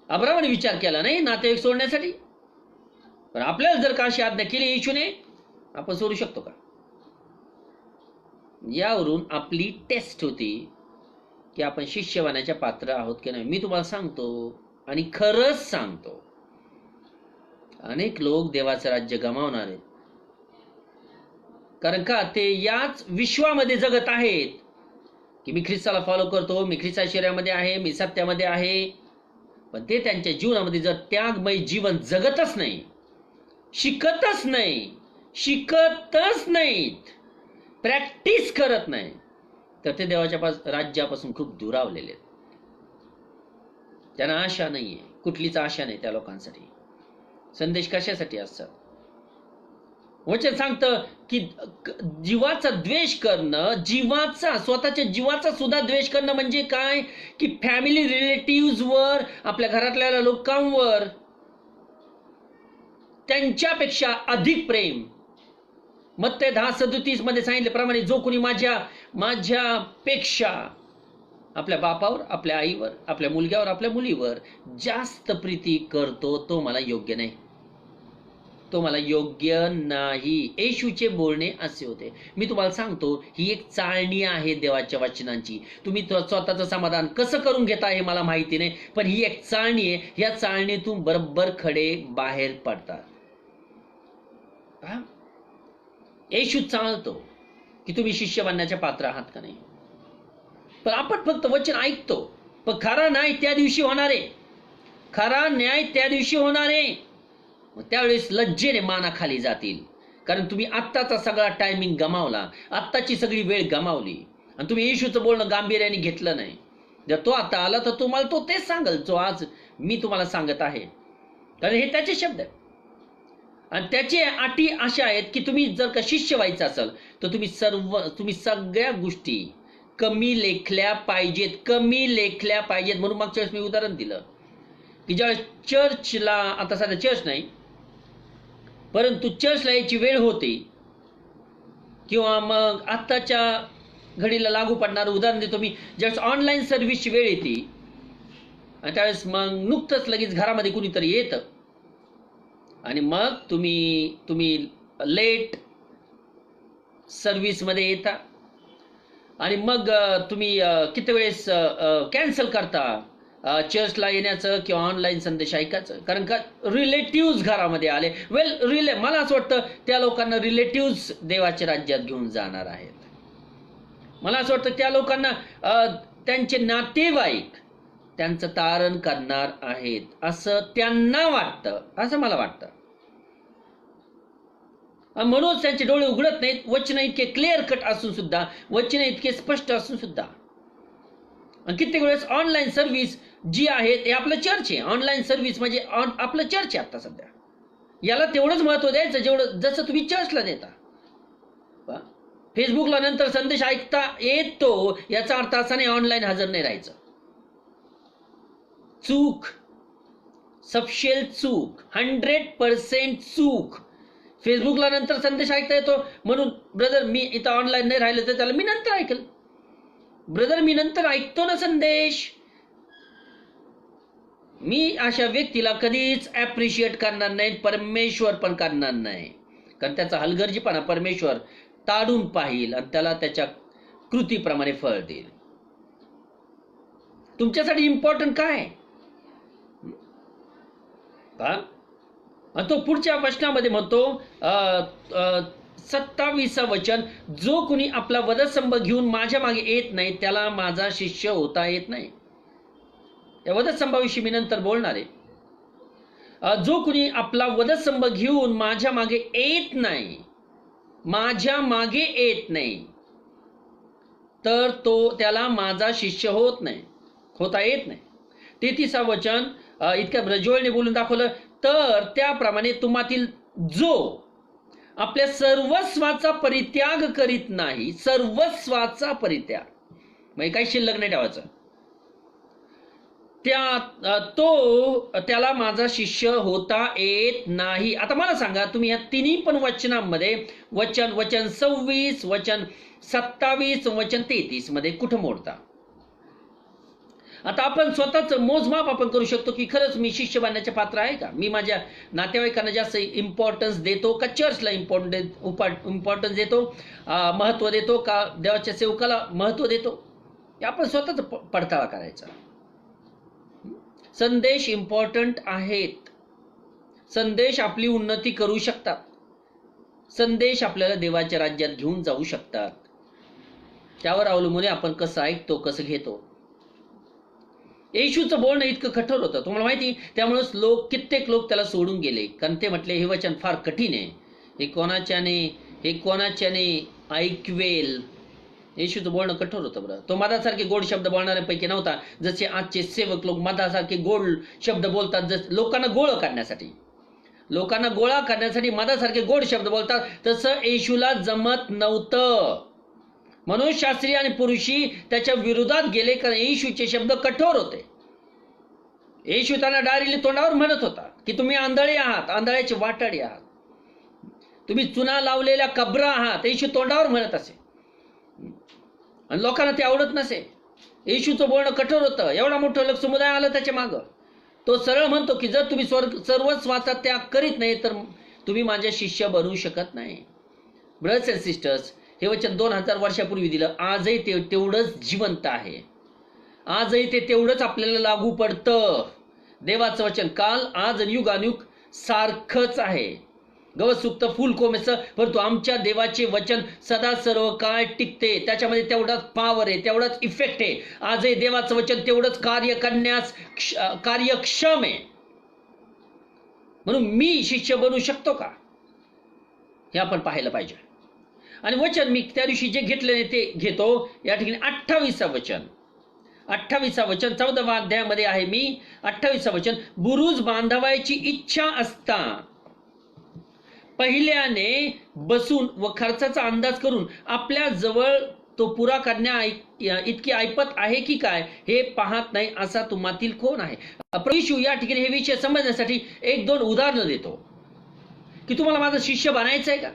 अब्रामाने विचार केला नाही नातेवाईक सोडण्यासाठी, पण आपल्याला जर का अशी आज्ञा केली येशूने, आपण सोडू शकतो का? यावरून आपली टेस्ट होती की आपण शिष्य बनायच्या पात्र आहोत की नाही. मी तुम्हाला सांगतो आणि खरंच सांगतो, अनेक लोक देवाचं राज्य गमावणार आहेत. कारण का? ते याच विश्वामध्ये जगत आहेत की मी ख्रिस्ताला फॉलो करतो, मी ख्रिस्ता शरीरामध्ये आहे, मी सत्यामध्ये आहे, पण ते त्यांच्या जीवनामध्ये जर त्यागमय जीवन जगतच नाही, शिकतच नाहीत, प्रॅक्टिस करत नाही, तर ते देवाच्या राज्यापासून खूप दुरावलेले आहेत. त्यांना आशा नाहीये, कुठलीच आशा नाही त्या लोकांसाठी. संदेश कशासाठी असतात? वचन सांगतं की जीवाचा द्वेष करणं, स्वतःच्या जीवाचा सुद्धा द्वेष करणं म्हणजे काय? की फॅमिली रिलेटिव्हजवर, आपल्या घरातल्या लोकांवर त्यांच्यापेक्षा अधिक प्रेम. मत्ते 10:37 मध्ये सांगितल्याप्रमाणे जो कोणी माझ्यापेक्षा आपल्या बापावर, आपल्या आईवर, आपल्या मुलग्यावर, आपल्या मुलीवर जास्त प्रीती करतो, तो मला योग्य नाही, तो मला योग्य नाही. येशूचे बोलणे असे होते. मी तुम्हाला सांगतो, ही एक चाळणी आहे देवाच्या वचनांची. तुम्ही स्वतःचं समाधान कसं करून घेता हे मला माहिती नाही, पण ही एक चाळणी आहे. या चाळणीतून बरोबर खडे बाहेर पडतात. येशू चालतो की तुम्ही शिष्य बनण्याच्या पात्र आहात का नाही. पण आपण फक्त वचन ऐकतो, पण खरा न्याय त्या दिवशी होणार आहे. त्यावेळेस लज्जेने माना खाली जातील, कारण तुम्ही आत्ताचा सगळा टायमिंग गमावला, आत्ताची सगळी वेळ गमावली, आणि तुम्ही येशूचं बोलणं गांभीर्याने घेतलं नाही. जर तो आता आला तर तुम्हाला तो तेच सांगेल जो आज मी तुम्हाला सांगत आहे, कारण हे त्याचे शब्द आहेत. आणि त्याचे अटी अशा आहेत की तुम्ही जर का शिष्य व्हायचं असेल तर तुम्ही सगळ्या गोष्टी कमी लेखल्या पाहिजेत. म्हणून मागच्या वेळेस मी उदाहरण दिलं की ज्यावेळेस चर्चला, आता सध्या चर्च नाही, परंतु चर्चला याची वेळ होते, किंवा मग आत्ताच्या घडीला लागू पडणारं उदाहरण देतो मी, ज्यावेळेस ऑनलाईन सर्व्हिसची वेळ येते आणि त्यावेळेस मग नुकतंच लगेच घरामध्ये कुणीतरी येतं आणि मग तुम्ही लेट सर्व्हिसमध्ये येता आणि मग तुम्ही किती वेळेस कॅन्सल करता चर्चला येण्याचं किंवा ऑनलाईन संदेश ऐकायचं, कारण का रिलेटिव्ह घरामध्ये आले. मला असं वाटतं त्या लोकांना रिलेटिव्ह देवाच्या राज्यात घेऊन जाणार आहेत. मला असं वाटतं त्या लोकांना त्यांचे नातेवाईक त्यांचं तारण करणार आहेत असं त्यांना वाटतं, असं मला वाटतं. म्हणूनच त्यांचे डोळे उघडत नाहीत. वचन इतके क्लिअर कट असून सुद्धा, वचन इतके स्पष्ट असून सुद्धा. कित्येक वेळेस ऑनलाईन सर्व्हिस जी आहे ते आपलं चर्च आहे. ऑनलाईन सर्व्हिस म्हणजे आपलं चर्च आहे आता सध्या. याला तेवढंच महत्व द्यायचं जेवढं जसं तुम्ही चर्चला देता. फेसबुकला नंतर संदेश ऐकता येतो याचा अर्थ असा नाही ऑनलाईन हजर नाही राहायचं. चूक, सपशेल चूक, 100% चूक. फेसबुकला नंतर संदेश ऐकता येतो म्हणून ब्रदर मी इथं ऑनलाईन नाही राहिलं तर त्याला मी नंतर ऐकल. ब्रदर मी नंतर ऐकतो ना संदेश. मी अशा व्यक्तीला कधीच ऍप्रिशिएट करणार नाही, परमेश्वर पण करणार नाही, कारण त्याचा हलगर्जीपणा परमेश्वर ताडून पाहिल आणि त्याला त्याच्या कृतीप्रमाणे फळ देईल. तुमच्यासाठी इम्पॉर्टंट काय का? तो पुढच्या वचनामध्ये म्हणतो 27 वचन, जो कुणी आपला वधस्तंभ घेऊन माझ्या मागे येत नाही त्याला माझा शिष्य होता येत नाही. या वधस्तंभाविषयी मी नंतर बोलणार आहे. जो कुणी आपला वधस्तंभ घेऊन माझ्या मागे येत नाही, माझ्या मागे येत नाही तर त्याला माझा शिष्य होता येत नाही. 33 वचन इतक्या जोळने बोलून दाखवलं, तर त्याप्रमाणे तुम्हातील जो आपल्या सर्वस्वाचा परित्याग करीत नाही, सर्वस्वाचा परित्याग म्हणजे काही शिल्लक नाही ठेवायचं, त्याला माझा शिष्य होता येत नाही. आता मला सांगा तुम्ही या तिन्ही पण वचनांमध्ये वचन 26, वचन 27, वचन 33 मध्ये कुठं मोडता? आता आपण स्वतःच मोजमाप आपण करू शकतो की खरंच मी शिष्य बनण्याचे पात्र आहे का? मी माझ्या नातेवाईकांना जास्त इम्पॉर्टन्स देतो का चर्चला इम्पॉर्टन्स देतो, महत्व देतो का देवाच्या सेवकाला महत्व देतो? हे आपण स्वतःच पडताळा करायचा. संदेश इम्पॉर्टंट आहेत. संदेश आपली उन्नती करू शकतात. संदेश आपल्याला देवाच्या राज्यात घेऊन जाऊ शकतात. त्यावर अवलंबून आपण कसं ऐकतो, कसं घेतो. येशूचं बोलणं इतकं कठोर होतं तुम्हाला माहिती, त्यामुळेच कित्येक लोक त्याला सोडून गेले, कारण ते म्हटले हे वचन फार कठीण आहे, हे कोणाच्याने ऐकवेल. येशूचं बोलणं कठोर होतं बरं. तो मधासारखे गोड शब्द बोलणाऱ्यांपैकी नव्हता, जसे आजचे सेवक लोक मधासारखे गोड शब्द बोलतात. जसे लोकांना गोळा करण्यासाठी मधासारखे गोड शब्द बोलतात, तसं येशूला जमत नव्हतं. म्हणून शास्त्री आणि पुरुषी त्याच्या विरोधात गेले, कारण येशूचे शब्द कठोर होते. येशू त्यांना डायरेक्टली तोंडावर म्हणत होता की तुम्ही आंधळे आहात, आंधळ्याचे वाटाडे आहात, तुम्ही चुना लावलेल्या कबरा आहात. येशू तोंडावर म्हणत असे आणि लोकांना ते आवडत नसे. येशूचं बोलणं कठोर होतं. एवढा मोठं लोक समुदाय आलं त्याच्या मागं. तो सरळ म्हणतो की जर तुम्ही सर्वस्वाचा त्याग करीत नाही तर तुम्ही माझे शिष्य बनवू शकत नाही. ब्रदर्स अँड सिस्टर्स, हे वचन 2000 वर्षापूर्वी दिलं, आजही ते तेवढंच जिवंत आहे. आजही ते तेवढंच आपल्याला लागू पडतं. देवाचं वचन काल, आज आणि युगानुयुग सारखंच आहे. गवत सुक्त फुल कोमेचं, परंतु आमच्या देवाचे वचन सदा सर्व काळ टिकते. त्याच्यामध्ये तेवढाच पॉवर आहे, तेवढाच इफेक्ट आहे. आजही देवाचं वचन तेवढंच कार्य करण्यास कार्यक्षम आहे. म्हणून मी शिष्य बनू शकतो का हे आपण पाहायला पाहिजे. आणि वचन मी त्या दिवशी जे घेतले नाही ते घेतो. या ठिकाणी 28 वचन 14व्या अध्यायामध्ये आहे. मी 28 वचन, बुरुज बांधावायची इच्छा असता पहिल्याने बसून व खर्चाचा अंदाज करून आपल्या जवळ तो पुरा करण्या इतकी ऐपत आहे की काय हे पाहत नाही असा तुम्हातील कोण आहे? प्रभू या ठिकाणी हे विषय समजण्यासाठी 1-2 उदाहरणं देतो की तुम्हाला माझा शिष्य बनायचं आहे का?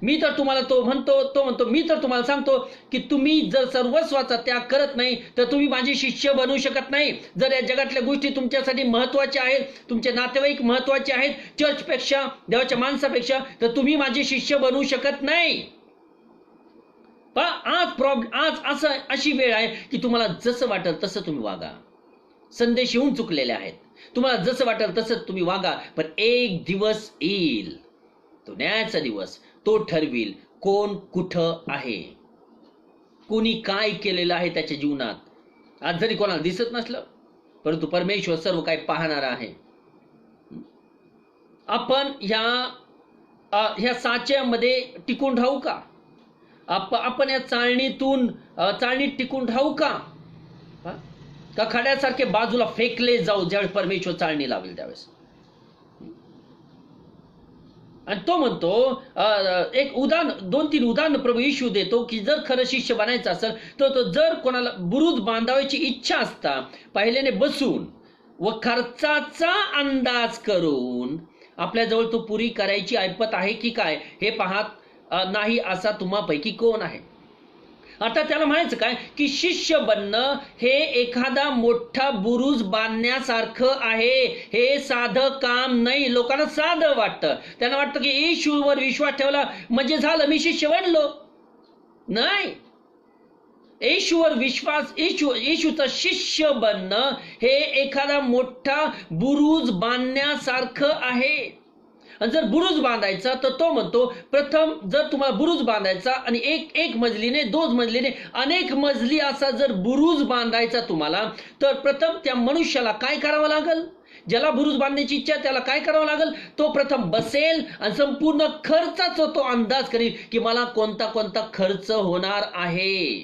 मी तर तुम्हाला तो म्हणतो मी तर तुम्हाला सांगतो की तुम्ही जर सर्वस्वाचा त्याग करत नाही तर तुम्ही माझे शिष्य बनू शकत नाही. जर या जगातल्या गोष्टी तुमच्यासाठी महत्वाच्या आहेत, तुमचे नातेवाईक महत्वाचे आहेत चर्चपेक्षा, देवाच्या माणसापेक्षा, तर तुम्ही माझे शिष्य बनू शकत नाही. पण आज अशी वेळ आहे की तुम्हाला जसं वाटेल तसं तुम्ही वागा. संदेश येऊन चुकलेले आहेत, तुम्हाला जसं वाटेल तसं तुम्ही वागा. पण एक दिवस येईल, तो न्यायाचा दिवस, तो ठरविल कोण कुठं आहे, कोणी काय केलेलं आहे त्याच्या जीवनात. आज जरी कोणाला दिसत नसलं परंतु परमेश्वर सर्व काही पाहणार आहे. आपण ह्या साच्यामध्ये टिकून राहू का? आपण या चाळणीत टिकून राहू का खड्यासारखे बाजूला फेकले जाऊ ज्यावेळेस परमेश्वर चाळणी लावेल त्यावेळेस? आणि तो म्हणतो, एक उदाहरण, 2-3 उदाहरण प्रभू येशू देतो की जर खरं शिष्य बनायचं असेल तर जर कोणाला बुरुज बांधावायची इच्छा असता, पहिल्याने बसून व खर्चाचा अंदाज करून आपल्याजवळ तो पुरी करायची ऐपत आहे की काय हे पाहत नाही असा तुम्हापैकी कोण आहे? आता त्याला म्हणायचं काय की शिष्य बनणं हे एखादा मोठा बुरुज बांधण्यासारखं आहे. हे साधं काम नाही. लोकांना साधं वाटतं, त्यांना वाटतं की येशूवर विश्वास ठेवला म्हणजे झालं मी शिष्य बनलो. नाही, येशूवर विश्वास, येशूचा शिष्य बनणं हे एखादा मोठा बुरुज बांधण्यासारखं आहे. आणि जर बुरुज बांधायचा तर तो म्हणतो प्रथम जर तुम्हाला बुरुज बांधायचा आणि एक मजलीने 2 मजलीने अनेक मजली असा जर बुरुज बांधायचा तुम्हाला, तर प्रथम त्या मनुष्याला काय करावं लागेल? ज्याला बुरुज बांधण्याची इच्छा त्याला काय करावं लागेल? तो प्रथम बसेल आणि संपूर्ण खर्चाचा तो अंदाज करेल की मला कोणता खर्च होणार आहे.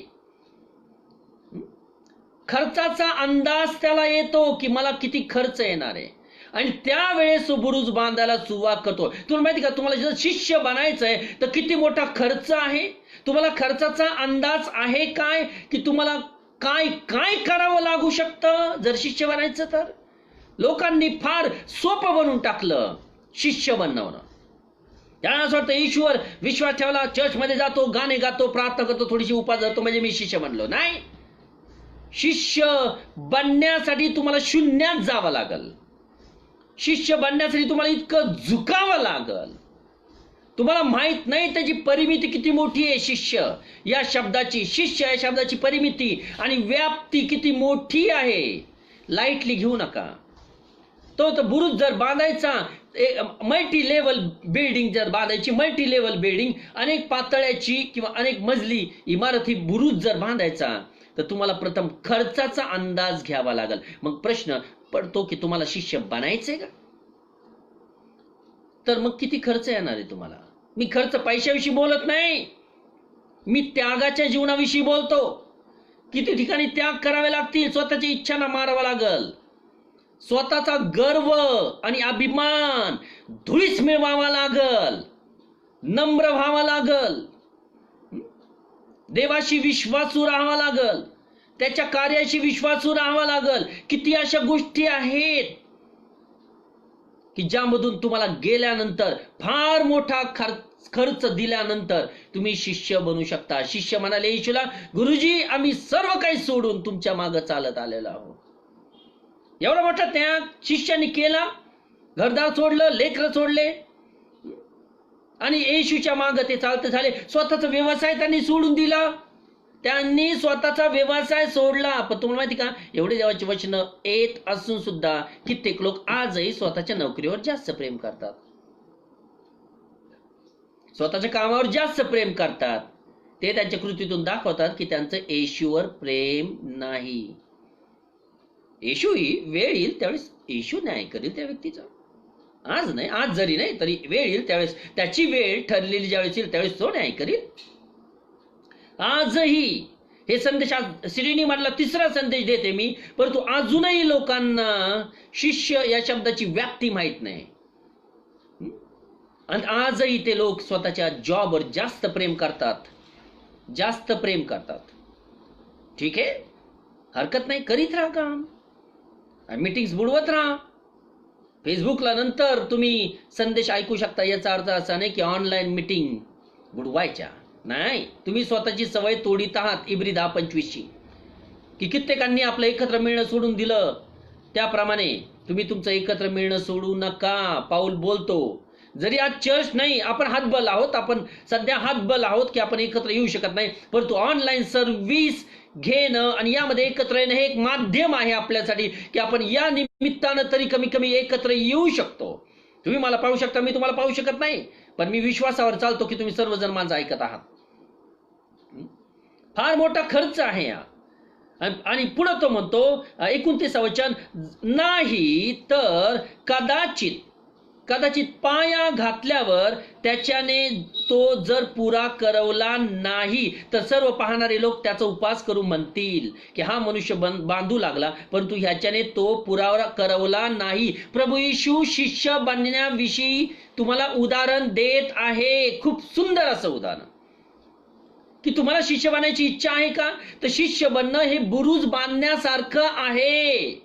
खर्चाचा अंदाज त्याला येतो की मला किती खर्च येणार आहे आणि त्यावेळेस बुरुज बांधायला सुरुवात करतो. तुम्हाला माहिती का, तुम्हाला जर शिष्य बनायचं आहे तर किती मोठा खर्च आहे? तुम्हाला खर्चाचा अंदाज आहे काय की तुम्हाला काय काय करावं लागू शकतं जर शिष्य बनायचं? तर लोकांनी फार सोपं बनवून टाकलं शिष्य बनणं. त्यांना असं वाटतं येशूवर विश्वास ठेवला, चर्चमध्ये जातो, गाणे गातो, प्रार्थना करतो, थोडीशी उपास धरतो म्हणजे मी शिष्य बनलो. नाही, शिष्य बनण्यासाठी तुम्हाला शून्यात जावं लागल. शिष्य बनण्यासाठी तुम्हाला इतकं झुकावं लागल. तुम्हाला माहित नाही त्याची परिमिती किती मोठी आहे. शिष्य या शब्दाची परिमिती आणि व्याप्ती किती मोठी आहे. लाईटली घेऊ नका. तो बुरुज जर बांधायचा, मल्टी लेवल बिल्डिंग जर बांधायची, मल्टी लेवल बिल्डिंग, अनेक पातळ्याची किंवा अनेक मजली इमारती बुरुज जर बांधायचा तर तुम्हाला प्रथम खर्चाचा अंदाज घ्यावा लागेल. मग प्रश्न पडतो की तुम्हाला शिष्य बनायचंय का? तर मग किती खर्च येणार आहे तुम्हाला? मी खर्च पैशाविषयी बोलत नाही, मी त्यागाच्या जीवनाविषयी बोलतो. किती ठिकाणी त्याग करावे लागतील, स्वतःच्या इच्छांना मारावं लागल, स्वतःचा गर्व आणि अभिमान धुळीस मिळवावा लागल, नम्र व्हावा लागल, देवाशी विश्वासू राहावा लागल, त्याच्या कार्याशी विश्वासू राहावा लागल. किती अशा गोष्टी आहेत की ज्यामधून तुम्हाला गेल्यानंतर फार मोठा खर्च दिल्यानंतर तुम्ही शिष्य बनू शकता. शिष्य म्हणाले येशूला, गुरुजी आम्ही सर्व काही सोडून तुमच्या मागे चालत आलेलो आहोत. एवढा मोठा त्याग शिष्याने केला. घरदार सोडलं, लेकरं सोडले आणि येशूच्या मागे ते चालते झाले. स्वतःचा व्यवसाय त्यांनी सोडून दिला. त्यांनी स्वतःचा व्यवसाय सोडला. पण तुम्हाला माहिती का, एवढे देवाची वचन येत असून सुद्धा कित्येक लोक आजही स्वतःच्या नोकरीवर जास्त प्रेम करतात, स्वतःच्या कामावर जास्त प्रेम करतात. ते त्यांच्या कृतीतून दाखवतात की त्यांचं येशूवर प्रेम नाही. येशू वेळ येईल त्यावेळेस येशू न्याय करेल त्या व्यक्तीचा. आज नाही, आज जरी नाही तरी वेळ येईल त्यावेळेस, त्याची वेळ ठरलेली ज्यावेळेस येईल त्यावेळेस तो न्याय करेल. आजही हे संदेश, श्रेणी मधला 3रा संदेश देते मी, परंतु अजूनही लोकांना शिष्य या शब्दाची व्याप्ती माहित नाही. आणि आजही ते लोक स्वतःच्या जॉबवर जास्त प्रेम करतात. ठीक आहे, हरकत नाही, करीत राहा काम, मीटिंग्स बुडवत राहा. फेसबुकला नंतर तुम्ही संदेश ऐकू शकता. याचा अर्थ असा नाही की ऑनलाईन मीटिंग बुडवायच्या नाही. तुम्ही स्वतःची सवय तोडीत आहात. इब्री 10:25 की कित्येकांनी आपलं एकत्र मिळणं सोडून दिलं, त्याप्रमाणे तुम्ही तुमचं एकत्र मिळणं सोडू नका. पाऊल बोलतो, जरी आज चर्च नाही, आपण हातबल आहोत, आपण सध्या हातबल आहोत की आपण एकत्र येऊ शकत नाही, परंतु ऑनलाईन सर्व्हिस घेणं आणि यामध्ये एकत्र येणं हे एक माध्यम आहे आपल्यासाठी की आपण या निमित्तानं तरी कमी कमी एकत्र येऊ शकतो. तुम्ही मला पाहू शकता, मी तुम्हाला पाहू शकत नाही, पण मी विश्वासावर चालतो की तुम्ही सर्वजण माझं ऐकत आहात. फार मोठा खर्च आहे या. आणि पुढे तो म्हणतो 29 वचन, नाही तर कदाचित पाया घातल्यावर त्याच्याने तो जर पुरा करवला नाही तर सर्व पाहणारे लोक त्याचा उपवास करू म्हणतील की हा मनुष्य बांधू लागला, परंतु ह्याच्याने तो पुरावा करवला नाही. प्रभू येशू शिष्य बनण्याविषयी तुम्हाला उदाहरण देत आहे. खूप सुंदर असं उदाहरण की तुम्हाला शिष्य बनायची इच्छा आहे का, तर शिष्य बनणं हे बुरुज बांधण्यासारखं आहे.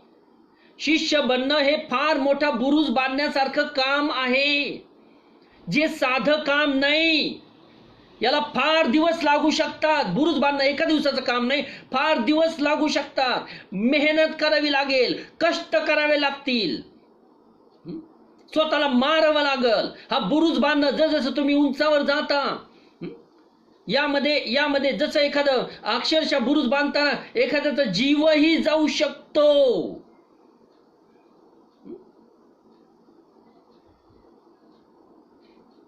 शिष्य बनणं हे फार मोठा बुरुज बांधण्यासारखं काम आहे, जे साधं काम नाही. याला फार दिवस लागू शकतात. बुरुज बांधणं एका दिवसाचं काम नाही, फार दिवस लागू शकतात. मेहनत करावी लागेल, कष्ट करावे लागतील, स्वतःला मारावं लागल. हा बुरुज बांधणं जसं तुम्ही उंचावर जाता, यामध्ये जसं एखादं अक्षरशः बुरुज बांधताना एखाद्याचा जीवही जाऊ शकतो.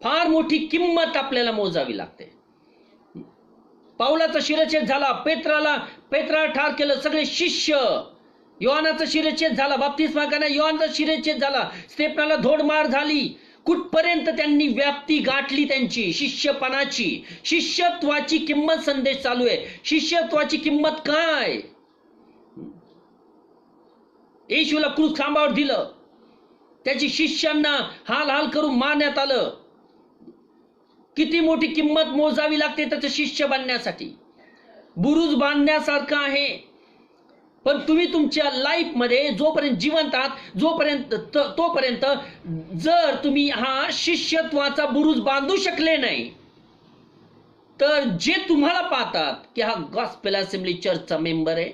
फार मोठी किंमत आपल्याला मोजावी लागते. पाऊलाचा शिरच्छेद झाला, पेत्राला ठार केलं, सगळे शिष्य. योहानाचा शिरच्छेद झाला, बाप्तिस्मा घेणाऱ्या योहानाचा शिरच्छेद झाला, स्तेफनाला धोडमार झाली. कुठपर्यंत त्यांनी व्याप्ती गाठली त्यांची शिष्यपणाची. शिष्यत्वाची किंमत संदेश चालू आहे. शिष्यत्वाची किंमत काय? येशूला क्रूस खांबावर दिलं, त्याची शिष्यांना हाल करून मारण्यात आलं. किती मोठी किंमत मोजावी लागते त्याचं शिष्य बनण्यासाठी. बुरुज बांधण्यासारखं आहे. पण तुम्ही तुमच्या लाईफ मध्ये जोपर्यंत जिवंत आहात तोपर्यंत जर तुम्ही हा शिष्यत्वाचा बुरुज बांधू शकले नाही, तर जे तुम्हाला पाहतात की हा गॉस्पेल असेंब्ली चर्चचा मेंबर आहे,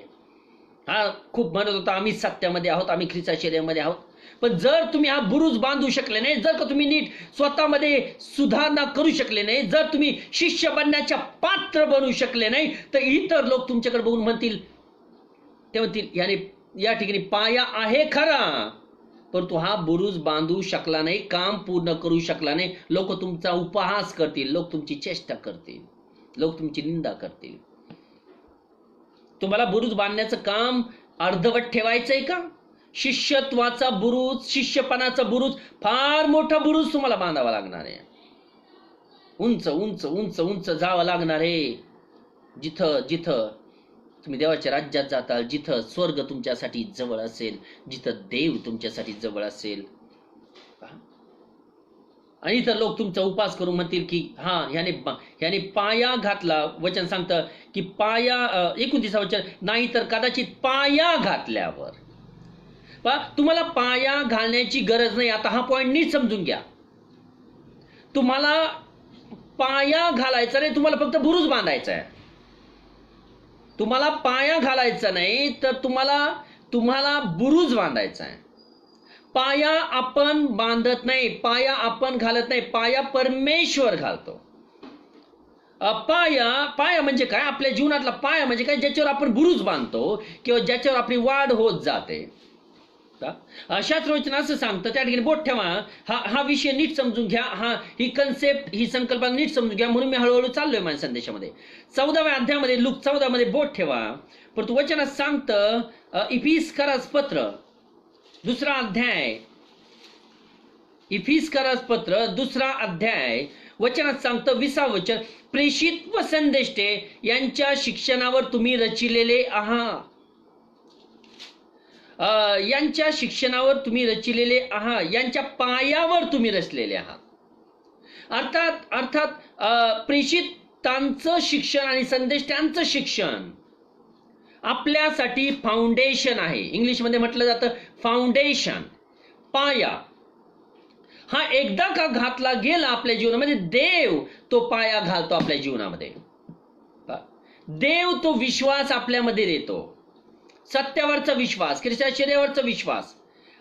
हा खूप म्हणत होता आम्ही सत्यामध्ये आहोत, आम्ही ख्रिस्ताशर्यामध्ये आहोत, पण जर तुम्ही हा बुरुज बांधू शकले नाही, जर का तुम्ही नीट स्वतःमध्ये सुधारणा करू शकले नाही, जर तुम्ही शिष्य बनण्याच्या पात्र बनू शकले नाही, तर इतर लोक तुमच्याकडे बघून म्हणतील, ते म्हणतील याने या ठिकाणी पाया आहे खरा, परंतु हा बुरुज बांधू शकला नाही, काम पूर्ण करू शकला नाही. लोक तुमचा उपहास करतील, लोक तुमची चेष्टा करतील, लोक तुमची निंदा करतील. तुम्हाला बुरुज बांधण्याचं काम अर्धवट ठेवायचंय का? शिष्यत्वाचा बुरुज, शिष्यपणाचा बुरुज, फार मोठा बुरुज तुम्हाला बांधावा लागणार आहे. उंच उंच उंच उंच जावं लागणार आहे. जिथं तुम्ही देवाच्या राज्यात जाताल, जिथं स्वर्ग तुमच्यासाठी जवळ असेल, जिथं देव तुमच्यासाठी जवळ असेल. आणि इतर लोक तुमचा उपास करून म्हणतील की हा ह्याने पाया घातला. वचन सांगतं की पाया 29 वचन, नाही तर कदाचित पाया घातल्यावर. तुम्हाला पाया घालण्याची गरज नाही. आता हा पॉइंट नीट समजून घ्या. तुम्हाला पाया घालायचा नाही, तुम्हाला फक्त बुरुज बांधायचा आहे. तुम्हाला पाया घालायचा नाही, तर तुम्हाला बुरुज बांधायचा आहे. पाया आपण बांधत नाही, पाया आपण घालत नाही, पाया परमेश्वर घालतो. पाया म्हणजे काय? आपल्या जीवनातला पाया म्हणजे काय? ज्याच्यावर आपण बुरुज बांधतो किंवा ज्याच्यावर आपली वाढ होत जाते. अशाच वचन असं सांगतं, त्या ठिकाणी बोट ठेवा. हा विषय नीट समजून घ्या, ही कन्सेप्ट, ही संकल्पना नीट समजून घ्या. म्हणून मी हळूहळू चाललोय माझ्या संदेशामध्ये. 14व्या अध्यायामध्ये, लूक 14 मध्ये बोट ठेवा. परंतु वचनात सांगतं, इफिसकरास पत्र 2 अध्याय, इफिसकरास पत्र 2 अध्याय वचनात सांगतं 20 वचन, प्रेषित व संदेष्टे यांच्या शिक्षणावर तुम्ही रचिलेले आहात. यांच्या शिक्षणावर तुम्ही रचिलेले आहात, यांच्या पायावर तुम्ही रचलेले आहात. अर्थात प्रेषितांचं शिक्षण आणि संदेष्टांचं शिक्षण आपल्यासाठी फाउंडेशन आहे. इंग्लिशमध्ये म्हटलं जातं फाउंडेशन, पाया. हा एकदा का घातला गेला आपल्या जीवनामध्ये, देव तो पाया घालतो आपल्या जीवनामध्ये. देव तो विश्वास आपल्यामध्ये देतो. सत्यावरचा विश्वास, ख्रिस्ताचर्यावरचा विश्वास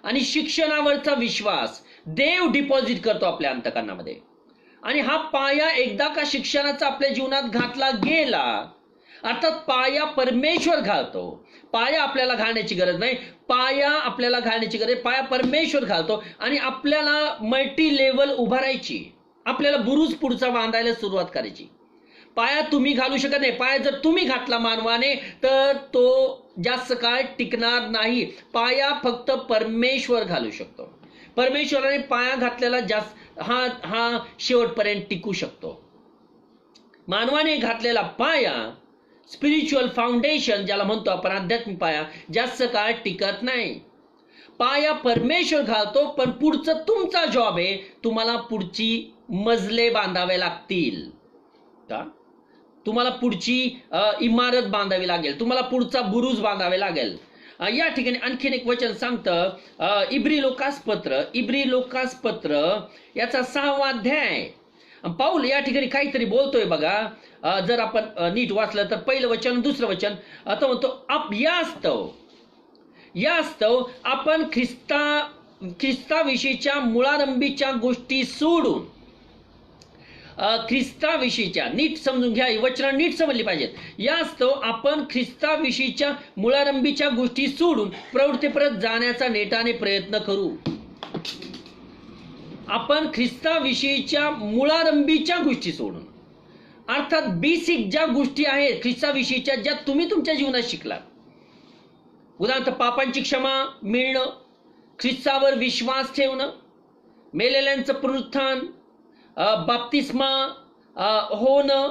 आणि शिक्षणावरचा विश्वास देव डिपॉझिट करतो आपल्या अंतःकरणामध्ये. आणि हा पाया एकदा का शिक्षणाचा आपल्या जीवनात घातला गेला, अर्थात पाया परमेश्वर घालतो. पाया आपल्याला घालण्याची गरज नाही, पाया आपल्याला घालण्याची गरज, पाया परमेश्वर घालतो. आणि आपल्याला मल्टी लेवल उभारायची, आपल्याला बुरुज पुढचा बांधायला सुरुवात करायची. पाया तुम्ही घालू शकत नाही. पाया जर तुम्ही घातला मानवाने तर तो जास्त काळ टिकणार नाही. पाया फक्त परमेश्वर घालू शकतो. परमेश्वराने पाया घातलेला जास्त हा शेवटपर्यंत टिकू शकतो. मानवाने घातलेला पाया, स्पिरिच्युअल फाउंडेशन ज्याला म्हणतो आपण, आध्यात्मिक पाया, जास्त काळ टिकत नाही. पाया परमेश्वर घालतो, पण पुढचं तुमचा जॉब आहे. तुम्हाला पुढची मजले बांधावे लागतील का? तुम्हाला पुढची इमारत बांधावी लागेल, तुम्हाला पुढचा बुरुज बांधावे लागेल. या ठिकाणी आणखीन एक वचन सांगतं, इब्री लोकासपत्र याचा 6वा अध्याय. पाऊल या ठिकाणी काहीतरी बोलतोय बघा. जर आपण नीट वाचलं तर पहिलं वचन, दुसरं वचन आता म्हणतो, यास्तव आपण ख्रिस्ताविषयीच्या मुळारंभीच्या गोष्टी सोडून, ख्रिस्ताविषयीच्या, नीट समजून घ्या, वचन नीट समजली पाहिजेत. यास्तव आपण ख्रिस्ताविषयीच्या मुळारंभीच्या गोष्टी सोडून प्रवृत्तीपर्यंत जाण्याचा नेटाने प्रयत्न करू. आपण ख्रिस्ताविषयीच्या मुळारंभीच्या गोष्टी सोडून, अर्थात बेसिक ज्या गोष्टी आहेत ख्रिस्ताविषयीच्या, ज्या तुम्ही तुमच्या जीवनात शिकलात, उदाहरणार्थ पापांची क्षमा मिळणं, ख्रिस्तावर विश्वास ठेवणं, मेलेल्यांचं पुनरुत्थान, बाप्तिस्मा होणं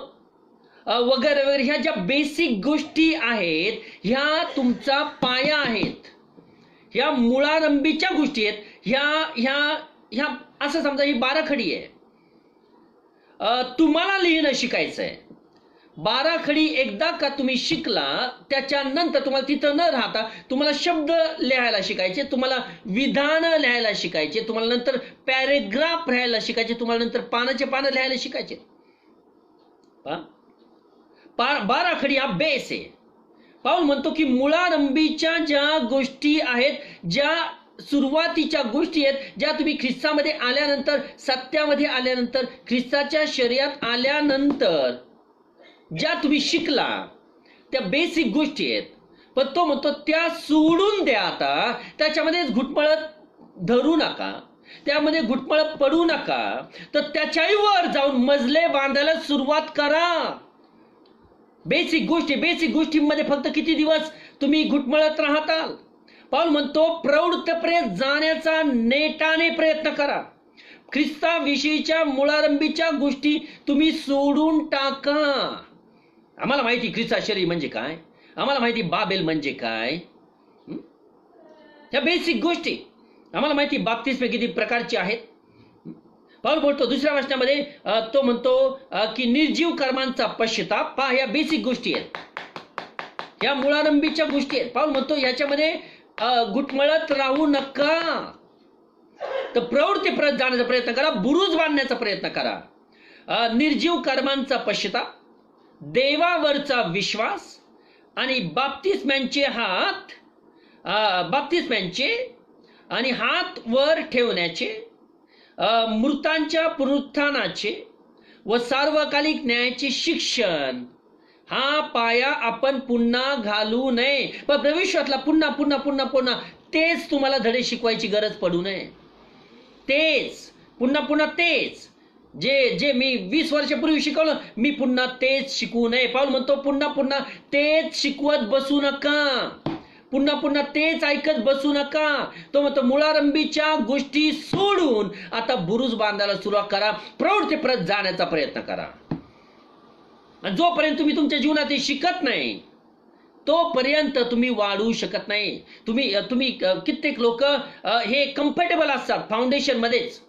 वगैरे वगैरे, ह्या ज्या बेसिक गोष्टी आहेत ह्या तुमचा पाया आहेत, ह्या मुळारंभीच्या गोष्टी आहेत. ह्या असं समजा ही बाराखडी आहे. तुम्हाला लिहिणं शिकायचं आहे. बाराखडी एकदा का तुम्ही शिकला, त्याच्यानंतर तुम्हाला तिथं न राहता तुम्हाला शब्द लिहायला शिकायचे, तुम्हाला विधान लिहायला शिकायचे, तुम्हाला नंतर पॅरेग्राफ लिहायला शिकायचे, तुम्हाला नंतर पानाचे पानं लिहायला शिकायचे. बाराखडी हा बेस आहे. पाऊल म्हणतो की मुळारंभीच्या ज्या गोष्टी आहेत, ज्या सुरुवातीच्या गोष्टी आहेत, ज्या तुम्ही ख्रिस्तामध्ये आल्यानंतर, सत्यामध्ये आल्यानंतर, ख्रिस्ताच्या शरीरात आल्यानंतर ज्या तुम्ही शिकला, त्या बेसिक गोष्टी आहेत. पण तो म्हणतो त्या सोडून द्या. आता त्याच्यामध्ये घुटमळत धरू नका, त्यामध्ये घुटमळत पडू नका, तर त्याच्याही वर जाऊन मजले बांधायला सुरुवात करा. बेसिक गोष्टींमध्ये फक्त किती दिवस तुम्ही घुटमळत राहताल? पाऊल म्हणतो प्रौढतेपर्यंत जाण्याचा नेटाने प्रयत्न करा. ख्रिस्ताविषयीच्या मुळारंभीच्या गोष्टी तुम्ही सोडून टाका. आम्हाला माहिती ख्रिस्ताशरी म्हणजे काय, आम्हाला माहिती बाबेल म्हणजे काय, ह्या बेसिक गोष्टी आम्हाला माहिती. बाप्तिस्मे किती प्रकारची आहेत. पाऊल बोलतो दुसऱ्या वचनामध्ये, तो म्हणतो की निर्जीव कर्मांचा पश्चाताप. पहा, ह्या बेसिक गोष्टी आहेत, ह्या मुळारंभीच्या गोष्टी आहेत. पाऊल म्हणतो ह्याच्यामध्ये घुटमळत राहू नका, तर प्रवृत्तीपर्यंत जाण्याचा प्रयत्न करा, बुरुज बांधण्याचा प्रयत्न करा. निर्जीव कर्मांचा पश्चाताप, देवावरचा विश्वास आणि बाप्तिस्म्यांचे आणि हात वर ठेवण्याचे, मृतांच्या पुनरुत्थानाचे व सार्वकालिक न्यायाचे शिक्षण, हा पाया आपण पुन्हा घालू नये. पण भविष्यातला पुन्हा तेच तुम्हाला धडे शिकवायची गरज पडू नये. तेच पुन्हा तेच जे मी 20 वर्षापूर्वी शिकवलं, मी पुन्हा तेच शिकवू नये. पाऊल म्हणतो पुन्हा तेच शिकवत बसू नका, पुन्हा तेच ऐकत बसू नका. तो म्हणतो मुळारंभीच्या गोष्टी सोडून आता बुरुज बांधायला सुरुवात करा, प्रवृत्तीपर्यंत जाण्याचा प्रयत्न करा. आणि जोपर्यंत तुम्ही तुमच्या जीवनात हे शिकत नाही, तोपर्यंत तुम्ही वाढू शकत नाही. तुम्ही कित्येक लोक हे कम्फर्टेबल असतात फाउंडेशन मध्येच.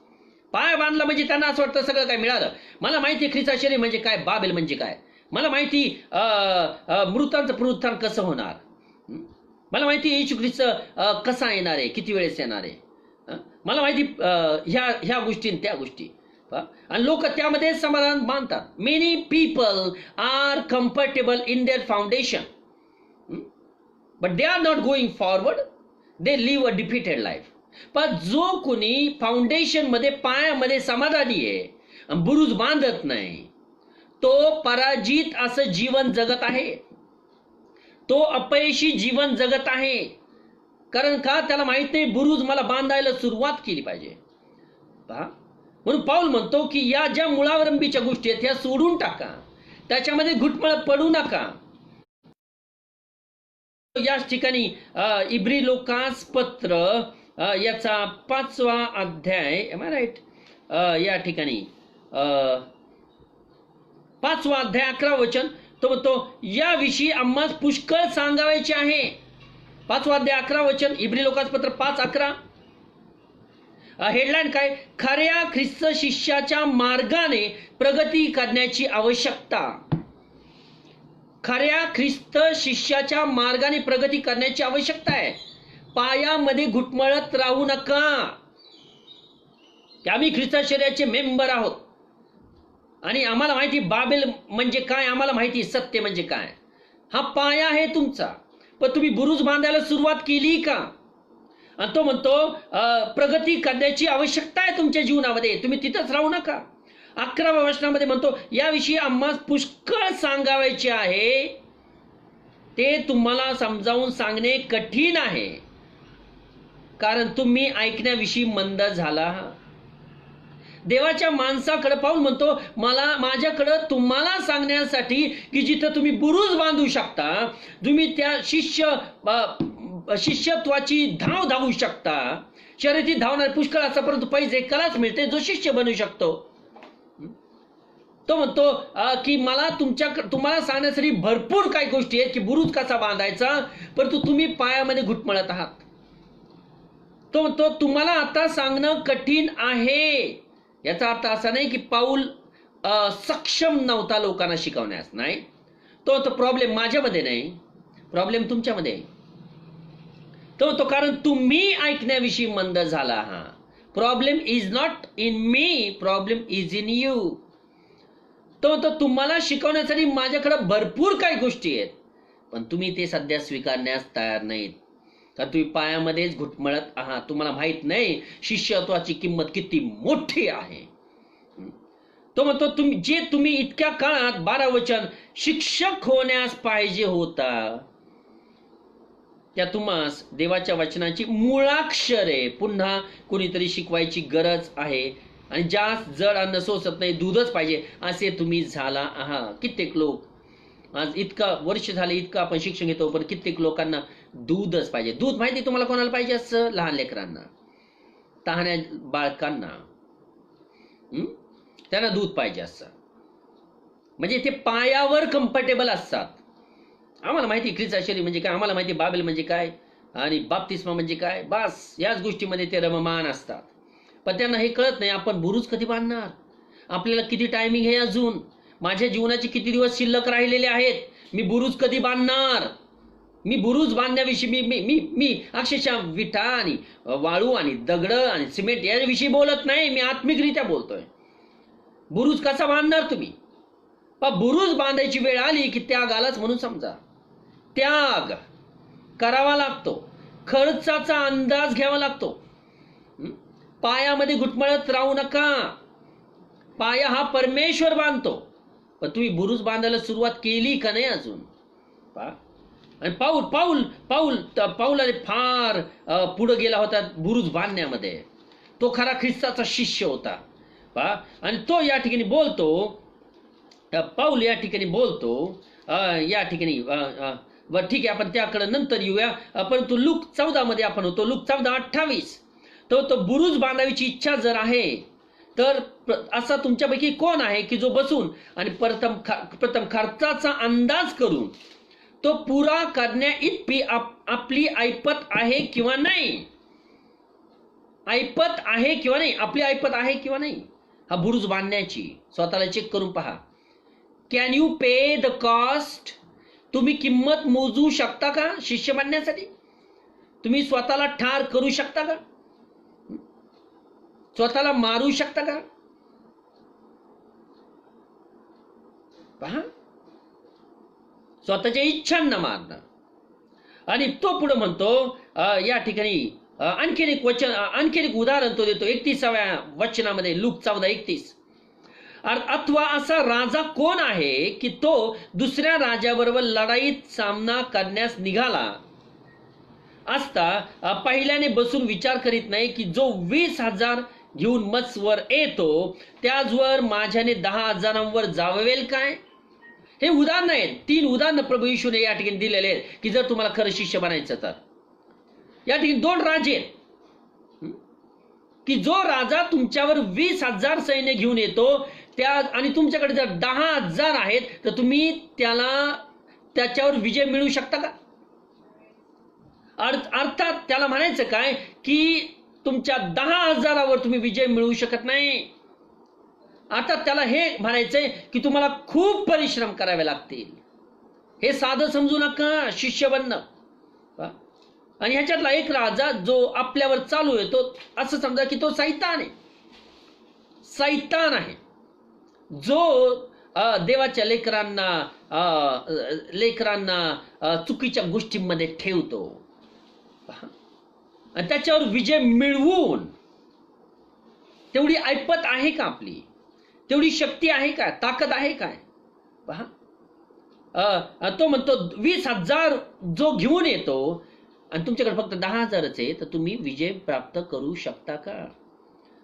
पाय बांधला म्हणजे त्यांना असं वाटतं सगळं काय मिळालं. मला माहिती ख्रिस्ताशरी म्हणजे काय, बाबेल म्हणजे काय, मला माहिती मृतांचं पुनरुत्थान कसं होणार, मला माहिती येशू ख्रिस्त कसा येणार आहे, किती वेळेस येणार आहे. मला माहिती ह्या गोष्टी आणि त्या गोष्टी. आणि लोक त्यामध्ये समाधान मानतात. Many people are comfortable in their foundation, but they are not going forward, they live a defeated life. पण जो कोणी फाउंडेशन मध्ये पायामध्ये समाधानी आहे आणि बुरुज बांधत नाही, तो पराजित असं जीवन जगत आहे, तो अपयशी जीवन जगत आहे. कारण का? त्याला माहित नाही बुरुज मला बांधायला सुरुवात केली पाहिजे. पहा, म्हणून पाऊल म्हणतो की या ज्या मुळावलंबीच्या गोष्टी आहेत त्या सोडून टाका, त्याच्यामध्ये घुटमळ पडू नका. याच ठिकाणी इब्री लोकास पत्र याचा 5वा अध्याय, एम आय राईट, या ठिकाणी 5वा अध्याय 11 वचन, तो म्हणतो याविषयी आम्हाला पुष्कळ सांगायचे आहे. 5वा अध्याय 11 वचन, इब्री लोकास पत्र 5:11. हेडलाईन काय? खऱ्या ख्रिस्त शिष्याच्या मार्गाने प्रगती करण्याची आवश्यकता. खऱ्या ख्रिस्त शिष्याच्या मार्गाने प्रगती करण्याची आवश्यकता आहे. पायामध्ये घुटमळत राहू नका. आम्ही ख्रिस्त शरीराचे मेंबर आहोत आणि आम्हाला माहिती बाबेल म्हणजे काय, आम्हाला माहिती सत्य म्हणजे काय. हा पाया आहे तुमचा. पण तुम्ही बुरुज बांधायला सुरुवात केली का? आणि तो म्हणतो प्रगती करण्याची आवश्यकता आहे तुमच्या जीवनामध्ये, तुम्ही तिथंच राहू नका. 11व्या वचनामध्ये म्हणतो याविषयी आम्हाला पुष्कळ सांगायचे आहे, ते तुम्हाला समजावून सांगणे कठीण आहे, कारण तुम्ही ऐकण्याविषयी मंद झाला. देवाच्या माणसाकडे पाहून म्हणतो माझ्याकडं तुम्हाला सांगण्यासाठी की जिथं तुम्ही बुरुज बांधू शकता, तुम्ही त्या शिष्यत्वाची धाव धावू शकता. शर्यतीत धावणार पुष्कळ असतात, परंतु पैसे कलाच मिळते जो शिष्य बनू शकतो. तो म्हणतो की मला तुम्हाला सांगण्यासाठी भरपूर काही गोष्टी आहेत की बुरुज कसा बांधायचा, परंतु तुम्ही पायामध्ये घुटमळत आहात. तो म्हणतो तुम्हाला आता सांगणं कठीण आहे. याचा अर्थ असा नाही की पाऊल सक्षम नव्हता लोकांना शिकवण्यास, नाही. तो प्रॉब्लेम माझ्यामध्ये नाही, प्रॉब्लेम तुमच्यामध्ये आहे. तो कारण तुम्ही ऐकण्याविषयी मंद झाला. हा problem is not in me, problem is in you. तो तुम्हाला शिकवण्यासाठी माझ्याकडे भरपूर काही गोष्टी आहेत, पण तुम्ही ते सध्या स्वीकारण्यास तयार नाहीत, कारण तुम्ही पायामध्येच घुटमळत आहात. तुम्हाला माहित नाही शिष्यत्वाची किंमत किती मोठी आहे. तो म्हणतो तुम्ही इतक्या काळात 12 वचन शिक्षक होण्यास पाहिजे होता, त्या तुम्हास देवाच्या वचनाची मूळाक्षरे पुन्हा कुणीतरी शिकवायची गरज आहे. आणि जास्त जड अन्न सोसत नाही, दूधच पाहिजे असे तुम्ही झाला आहात. कित्येक लोक आज इतका वर्ष झाले इतकं आपण शिक्षण घेतो, पण कित्येक लोकांना दूधच पाहिजे. दूध माहिती तुम्हाला कोणाला पाहिजे असं? लहान लेकरांना, तहान्या बाळकांना, त्यांना दूध पाहिजे असतं. म्हणजे ते पायावर कम्फर्टेबल असतात. आम्हाला माहिती ख्रिस्त शरीर म्हणजे काय, आम्हाला माहिती बाबेल म्हणजे काय आणि बाप्तिस्मा म्हणजे काय, बस याच गोष्टीमध्ये ते रममान असतात. पण त्यांना हे कळत नाही आपण बुरुज कधी बांधणार, आपल्याला किती टायमिंग आहे, अजून माझ्या जीवनाचे किती दिवस शिल्लक राहिलेले आहेत, मी बुरुज कधी बांधणार. मी बुरुज बांधण्याविषयी मी अक्षरशः विटा आणि वाळू आणि दगड आणि सिमेंट याविषयी बोलत नाही, मी आत्मिकरित्या बोलतोय. बुरुज कसा बांधणार तुम्ही? बुरुज बांधायची वेळ आली की त्याग आलाच म्हणून समजा. त्याग करावा लागतो, खर्चाचा अंदाज घ्यावा लागतो. पायामध्ये घुटमळत राहू नका. पाया हा परमेश्वर बांधतो, पण तुम्ही बुरुज बांधायला सुरुवात केली का नाही अजून? आणि पाऊल फार पुढे गेला होता बुरुज बांधण्यामध्ये. तो खरा ख्रिस्ताचा शिष्य होता. आणि तो या ठिकाणी बोलतो, पाऊल या ठिकाणी बोलतो, या ठिकाणी ठीक आहे आपण त्याकडे नंतर येऊया, परंतु लूक 14 मध्ये आपण होतो. लूक 14:28. तो बुरुज बांधायची इच्छा जर आहे तर असा तुमच्यापैकी कोण आहे की जो बसून आणि प्रथम खर्चाचा अंदाज करून तो पुरा करण्या इतकी आपली ऐपत आहे किंवा नाही. ऐपत आहे किंवा नाही, आपली ऐपत आहे किंवा नाही. हा बुरुज बांधण्याची स्वतःला चेक करून पहा. Can you pay the cost? तुम्ही किंमत मोजू शकता का शिष्य बनण्यासाठी? तुम्ही स्वतःला ठार करू शकता का? स्वतःला मारू शकता का? पहा, स्वतःच्या इच्छांना मारणं. आणि तो पुढे म्हणतो या ठिकाणी आणखीन एक उदाहरण तो देतो 31व्या वचनामध्ये, लूक 14:31. अथवा असा राजा कोण आहे की तो दुसऱ्या राजाबरोबर लढाईत सामना करण्यास निघाला असता पहिल्याने बसून विचार करीत नाही की जो 20,000 घेऊन मजवर येतो त्याचवर माझ्याने 10,000 जावेल काय? हे उदाहरण आहेत. 3 उदाहरण प्रभू येशूने या ठिकाणी दिलेले आहेत की जर तुम्हाला खरं शिष्य बनायचं तर. या ठिकाणी 2 राजे की जो राजा तुमच्यावर 20,000 सैन्य घेऊन येतो त्या आणि तुमच्याकडे जर 10,000 आहेत तर तुम्ही त्याच्यावर विजय मिळवू शकता का? अर्थात त्याला म्हणायचं काय की तुमच्या 10,000वर तुम्ही विजय मिळवू शकत नाही. आता त्याला हे म्हणायचंय की तुम्हाला खूप परिश्रम करावे लागतील. हे साधं समजू नका शिष्य बनणं. आणि ह्याच्यातला एक राजा जो आपल्यावर चालू येतो असं समजा की तो सैतान आहे जो देवाच्या लेकरांना चुकीच्या गोष्टींमध्ये ठेवतो. आणि त्याच्यावर विजय मिळवून तेवढी ऐपत आहे का आपली? तेवढी शक्ती आहे का? ताकद आहे काय? पहा, तो म्हणतो 20,000 जो घेऊन येतो आणि तुमच्याकडे फक्त 10,000च आहे तर तुम्ही विजय प्राप्त करू शकता का?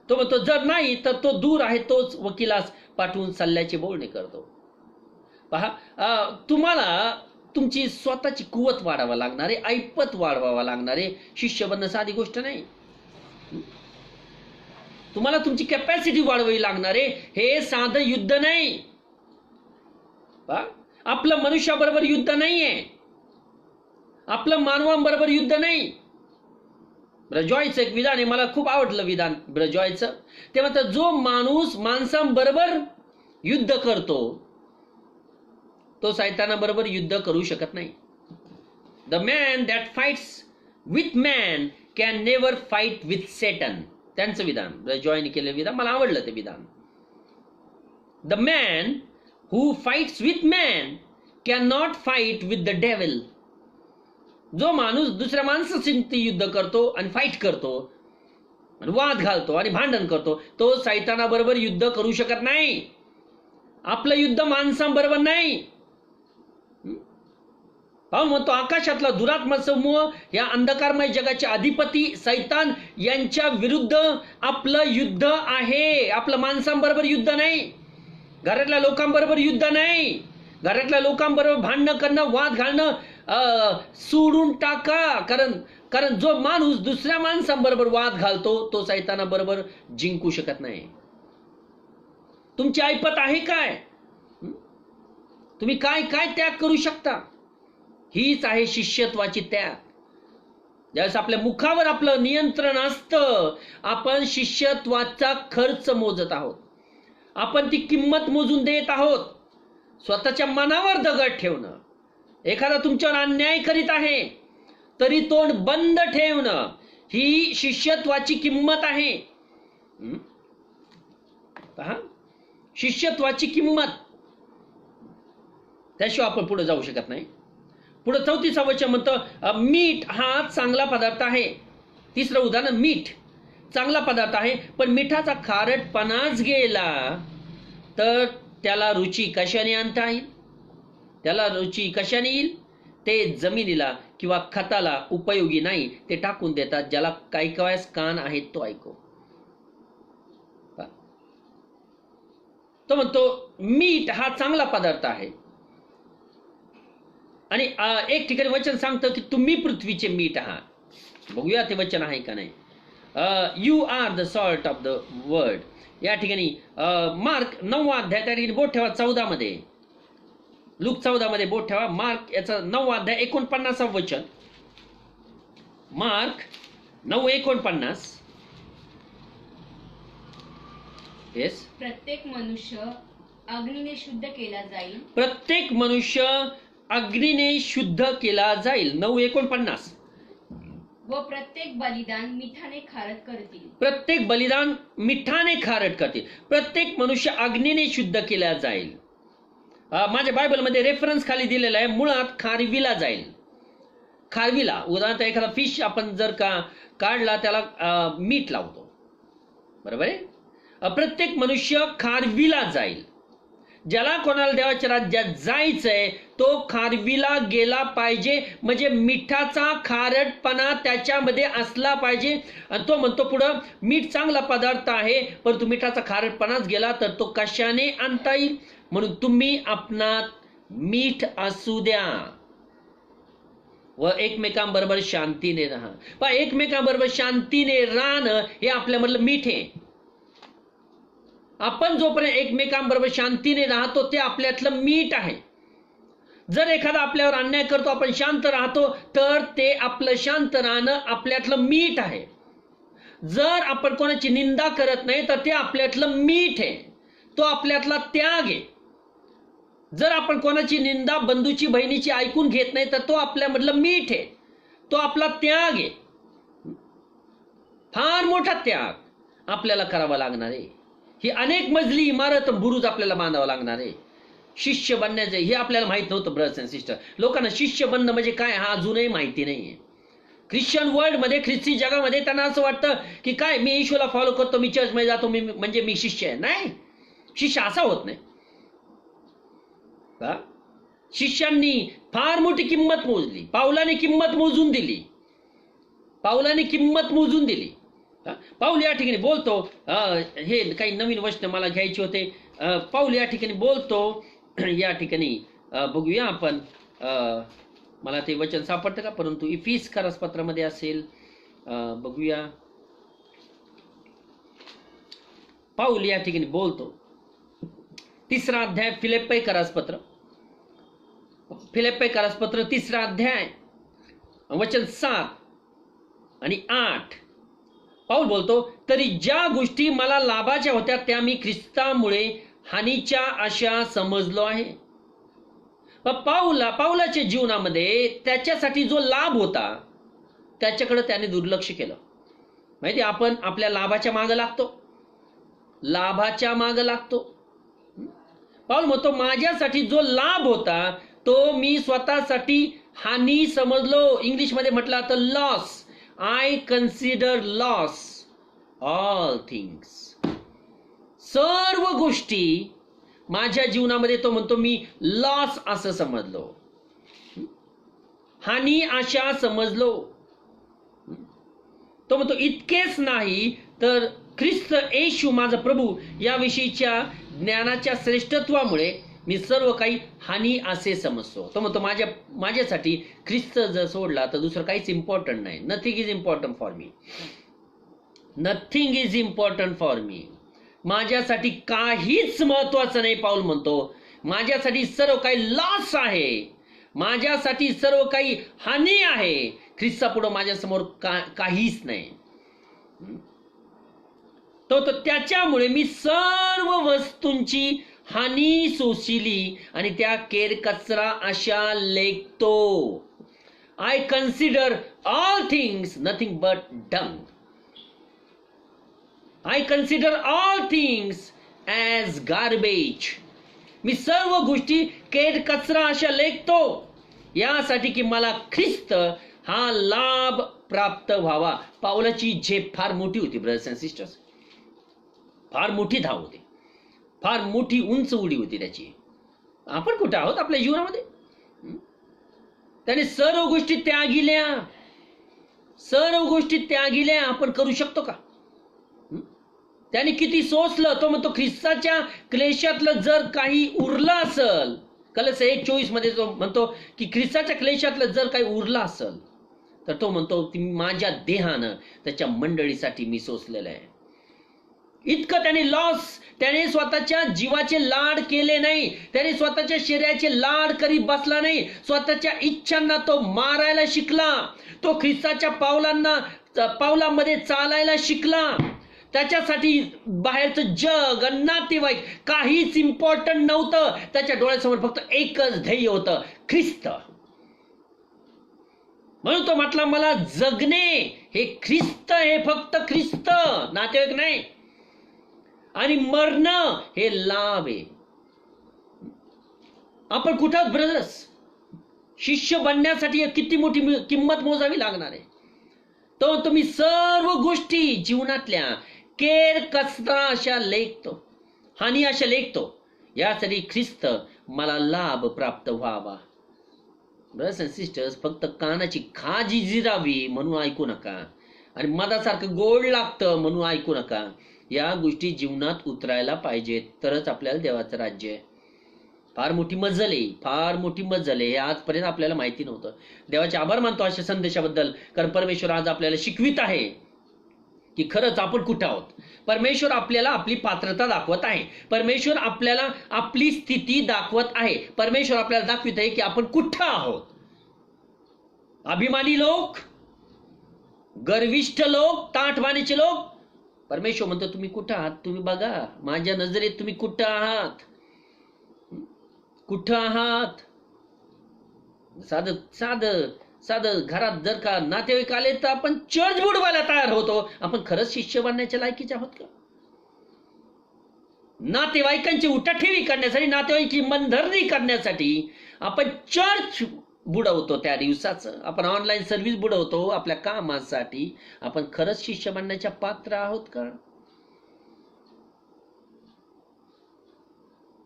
तो म्हणतो जर नाही तर तो दूर आहे तोच वकिलास पाठवून सल्ल्याचे बोलणे करतो. पहा, तुम्हाला तुमची स्वतःची कुवत वाढवावं लागणारे, ऐपत वाढवावं लागणारे. शिष्य बनणं साधी गोष्ट नाही. तुम्हाला तुमची कॅपॅसिटी वाढवावी लागणारे. हे साधं युद्ध नाही. आपलं मनुष्याबरोबर युद्ध नाहीये. आपलं मानवांबरोबर युद्ध नाही. ब्रजॉयचं एक विधान आहे, मला खूप आवडलं विधान ब्रजॉयचं. ते म्हणतात जो माणूस माणसांबरोबर युद्ध करतो तो सैतानाबरोबर युद्ध करू शकत नाही. The man that fights with man can never fight with Satan. त्यांचं विधान, ब्रजॉयने केलेलं विधान मला आवडलं ते विधान. The man who fights with man cannot fight with the devil. जो माणूस दुसऱ्या माणसाशी युद्ध करतो आणि फाईट करतो, वाद घालतो आणि भांडण करतो, तो सैतानाबरोबर युद्ध करू शकत नाही. आपलं युद्ध माणसांबरोबर नाही. पाहून म्हणतो आकाशातला दुरात्मा समूह या अंधकारमय जगाचे अधिपती सैतान यांच्या विरुद्ध आपलं युद्ध आहे. आपलं माणसांबरोबर युद्ध नाही. घरातल्या लोकांबरोबर युद्ध नाही. घरातल्या लोकांबरोबर भांडणं करणं, वाद घालणं सोडून टाका. कारण जो माणूस दुसऱ्या माणसांबरोबर वाद घालतो तो सैतानाबरोबर जिंकू शकत नाही. तुमची ऐपत आहे काय? तुम्ही काय काय त्याग करू शकता? हीच आहे शिष्यत्वाची त्याग. ज्यावेळेस आपल्या मुखावर आपलं नियंत्रण असतं आपण शिष्यत्वाचा खर्च मोजत आहोत. आपण ती किंमत मोजून देत आहोत. स्वतःच्या मनावर दगड ठेवणं, एखादा तुमच्यावर अन्याय करीत आहे तरी तोंड बंद ठेवणं ही शिष्यत्वाची किंमत आहे. पहा, शिष्यत्वाची किंमत. त्याशिवाय आपण पुढे जाऊ शकत नाही. पुढे 34 वचन म्हणतं मीठ हा चांगला पदार्थ आहे. तिसरं उदाहरण, मीठ चांगला पदार्थ आहे पण मिठाचा खारटपणाच गेला तर त्याला रुची कशाने आणता येईल? त्याला रुची कशाने येईल? ते जमिनीला किंवा खताला उपयोगी नाही. ते टाकून देतात. ज्याला ऐकावयास कान आहेत तो ऐको. तो म्हणतो मीठ हा चांगला पदार्थ आहे. आणि एक ठिकाणी वचन सांगतं की तुम्ही पृथ्वीचे मीठ आहात. बघूया ते वचन आहे का नाही. You are the salt of the world. या ठिकाणी मार्क 9 अध्याय, त्या ठिकाणी बोट ठेवा 14 मध्ये. लूक 14 मध्ये बोट ठेवा. मार्क याचा 9 अध्याय 49 वचन. मार्क 9:49. येस. प्रत्येक मनुष्य अग्नीने शुद्ध केला जाईल. प्रत्येक मनुष्य अग्नीने शुद्ध केला जाईल. 9:49. व प्रत्येक बलिदान मिठाने खारट करतील. प्रत्येक बलिदान मिठाने खारट करतील. प्रत्येक मनुष्य अग्नीने शुद्ध केला जाईल. माझ्या बायबलमध्ये रेफरन्स खाली दिलेला आहे, मुळात खारविला जाईल. खारविला, उदाहरणार्थ एखादा फिश आपण जर का काढला त्याला मीठ लावतो, बरोबर आहे. प्रत्येक मनुष्य खारविला जाईल. ज्याला कोणाला देवाच्या राज्यात जायचंय तो खारविला गेला पाहिजे. म्हणजे मिठाचा खारटपणा त्याच्यामध्ये असला पाहिजे. आणि तो म्हणतो पुढं, मीठ चांगला पदार्थ आहे, परंतु मिठाचा खारटपणाच गेला तर तो कशाने आणता येईल. म्हणून तुम्ही आपणात मीठ असू द्या व एकमेकांबरोबर शांतीने राहा. पण एकमेकांबरोबर शांतीने राहणं हे आपल्यामधलं मीठ आहे. आपण जोपर्यंत एकमेकांबरोबर शांतीने राहतो ते आपल्यातलं मीठ आहे. जर एखादा आपल्यावर अन्याय करतो आपण शांत राहतो तर ते आपलं शांत राहणं आपल्यातलं मीठ आहे. जर आपण कोणाची निंदा करत नाही तर ते आपल्यातलं मीठ आहे, तो आपल्यातला त्याग आहे. जर आपण कोणाची निंदा बंधूची बहिणीची ऐकून घेत नाही तर तो आपल्यामधलं मीठ आहे, तो आपला त्याग आहे. फार मोठा त्याग आपल्याला करावा लागणार आहे. ही अनेक मजली इमारत बुरुज आपल्याला बांधावं लागणार आहे. शिष्य बनण्याचे हे आपल्याला माहित नव्हतं ब्रदर्स अँड सिस्टर. लोकांना शिष्य बनणं म्हणजे काय हा अजूनही माहिती नाहीये. ख्रिश्चन वर्ल्ड मध्ये, ख्रिस्ती जगामध्ये त्यांना असं वाटतं की काय मी येशूला फॉलो करतो, मी चर्चमध्ये जातो, मी म्हणजे मी शिष्य आहे. नाही, शिष्य असा होत नाही. शिष्यांनी फार मोठी किंमत मोजली. पाऊलाने किंमत मोजून दिली. पाऊलाने किंमत मोजून दिली. पाऊल या ठिकाणी बोलतो, हे काही नवीन वचन मला घ्यायचे होते. पाऊल या ठिकाणी बोलतो, या ठिकाणी बघूया आपण, मला ते वचन सापडतं का, परंतु इफिसकरस पत्रामध्ये असेल, बघूया. पाऊल या ठिकाणी बोलतो, 3रा अध्याय फिलिप्पीकरस पत्र, 3रा अध्याय वचन 7 आणि 8. पाऊल बोलतो, तरी ज्या गोष्टी मला लाभाच्या होत्या त्या मी ख्रिस्तामुळे हानीच्या अशा समजलो आहे. पाऊलाच्या जीवनामध्ये त्याच्यासाठी जो लाभ होता त्याच्याकडे त्याने दुर्लक्ष केलं. माहिती, आपण आपल्या लाभाच्या मागे लागतो, लाभाच्या मागे लागतो. पाऊल म्हणतो, माझ्यासाठी जो लाभ होता तो मी स्वतःसाठी हानी समजलो. इंग्लिशमध्ये म्हटलं तर loss. I consider loss all things. सर्व गोष्टी माझ्या जीवनामध्ये तो म्हणतो मी लॉस असं समजलो, हानी अशा समजलो. तो म्हणतो इतकेच नाही तर ख्रिस्त येशू माझा प्रभू याविषयीच्या ज्ञानाच्या श्रेष्ठत्वामुळे मी सर्व काही हानी असे समजतो. तो म्हणतो माझ्यासाठी ख्रिस्त जर सोडला तर दुसरं काहीच इम्पॉर्टंट नाही. Nothing is important for me. Nothing is important for me. माझ्यासाठी काहीच महत्वाचं नाही. पाऊल म्हणतो माझ्यासाठी सर्व काही लॉस आहे, माझ्यासाठी सर्व काही हानी आहे. ख्रिस्तापुढं माझ्यासमोर काहीच नाही. तो त्याच्यामुळे मी सर्व वस्तूंची हानी सोसिली आणि त्या केरकचरा अशा लेखतो. I consider all things nothing but dung. I consider all things as garbage. मी सर्व गोष्टी केरकचरा अशा लेखतो यासाठी की मला ख्रिस्त हा लाभ प्राप्त व्हावा. पाऊलाची झेप फार मोठी होती ब्रदर्स अँड सिस्टर्स. फार मोठी धाव होती, फार मोठी उंच उडी होती त्याची. आपण कुठे आहोत आपल्या जीवनामध्ये. त्याने सर्व गोष्टी त्यागिल्या, सर्व गोष्टी त्यागिल्या. आपण करू शकतो का? त्याने किती सोसलं. तो म्हणतो ख्रिस्ताच्या क्लेशातलं जर काही उरलं असेल, कलस 1:24 मध्ये तो म्हणतो की ख्रिस्ताच्या क्लेशातलं जर काही उरलं असेल तर तो म्हणतो की माझ्या देहानं त्याच्या मंडळीसाठी मी सोसलेलं आहे. इतकं त्याने लॉस, त्याने स्वतःच्या जीवाचे लाड केले नाही, त्याने स्वतःच्या शरीराचे लाड करीत बसला नाही. स्वतःच्या इच्छांना तो मारायला शिकला. तो ख्रिस्ताच्या पावलांमध्ये चालायला शिकला. त्याच्यासाठी बाहेरचं जग आणि नातेवाईक काहीच इम्पॉर्टंट नव्हतं. त्याच्या डोळ्यासमोर फक्त एकच ध्येय होतं, ख्रिस्त. म्हणून तो म्हटला मला जगणे हे ख्रिस्त, हे फक्त ख्रिस्त, नातेवाईक नाही, आणि मरण हे लाभ आहे. आपण कुठं ब्रदर्स, शिष्य बनण्यासाठी किती मोठी किंमत मोजावी लागणार आहे. तो तुम्ही सर्व गोष्टी जीवनातल्या केर कचरा अशा लेखतो, हानी अशा लेखतो, यासाठी ख्रिस्त मला लाभ प्राप्त व्हावा. ब्रदर्स अँड सिस्टर्स, फक्त कानाची खाजी जिरावी म्हणून ऐकू नका, आणि मधासारखं गोड लागतं म्हणून ऐकू नका. या गोष्टी जीवनात उतरायला पाहिजेत, तरच आपल्याला देवाचं राज्य आहे. फार मोठी मजल आहे, फार मोठी मजल आहे. हे आजपर्यंत आपल्याला माहिती नव्हतं. देवाचे आभार मानतो अशा संदेशाबद्दल, कारण परमेश्वर आज आपल्याला शिकवित आहे की खरंच आपण कुठं आहोत. परमेश्वर आपल्याला आपली पात्रता दाखवत आहे. परमेश्वर आपल्याला आपली स्थिती दाखवत आहे. परमेश्वर आपल्याला दाखवित आहे की आपण कुठं आहोत. अभिमानी लोक, गर्विष्ठ लोक, ताठवाणीचे लोक, परमेश्वर म्हणतो तुम्ही कुठं आहात, तुम्ही बघा माझ्या नजरेत तुम्ही कुठं आहात, कुठं आहात. साधं साधं साधं घरात जर का नातेवाईक आले तर आपण चर्च बुडवायला तयार होतो. आपण खरंच शिष्य बनण्याच्या लायकीचे आहोत का? नातेवाईकांची उठाठेवी करण्यासाठी, नातेवाईकांची मनधरणी करण्यासाठी आपण चर्च बुडवतो. त्या दिवसाचं आपण ऑनलाईन सर्व्हिस बुडवतो आपल्या कामासाठी. आपण खरंच शिष्य बनण्याच्या पात्र आहोत का?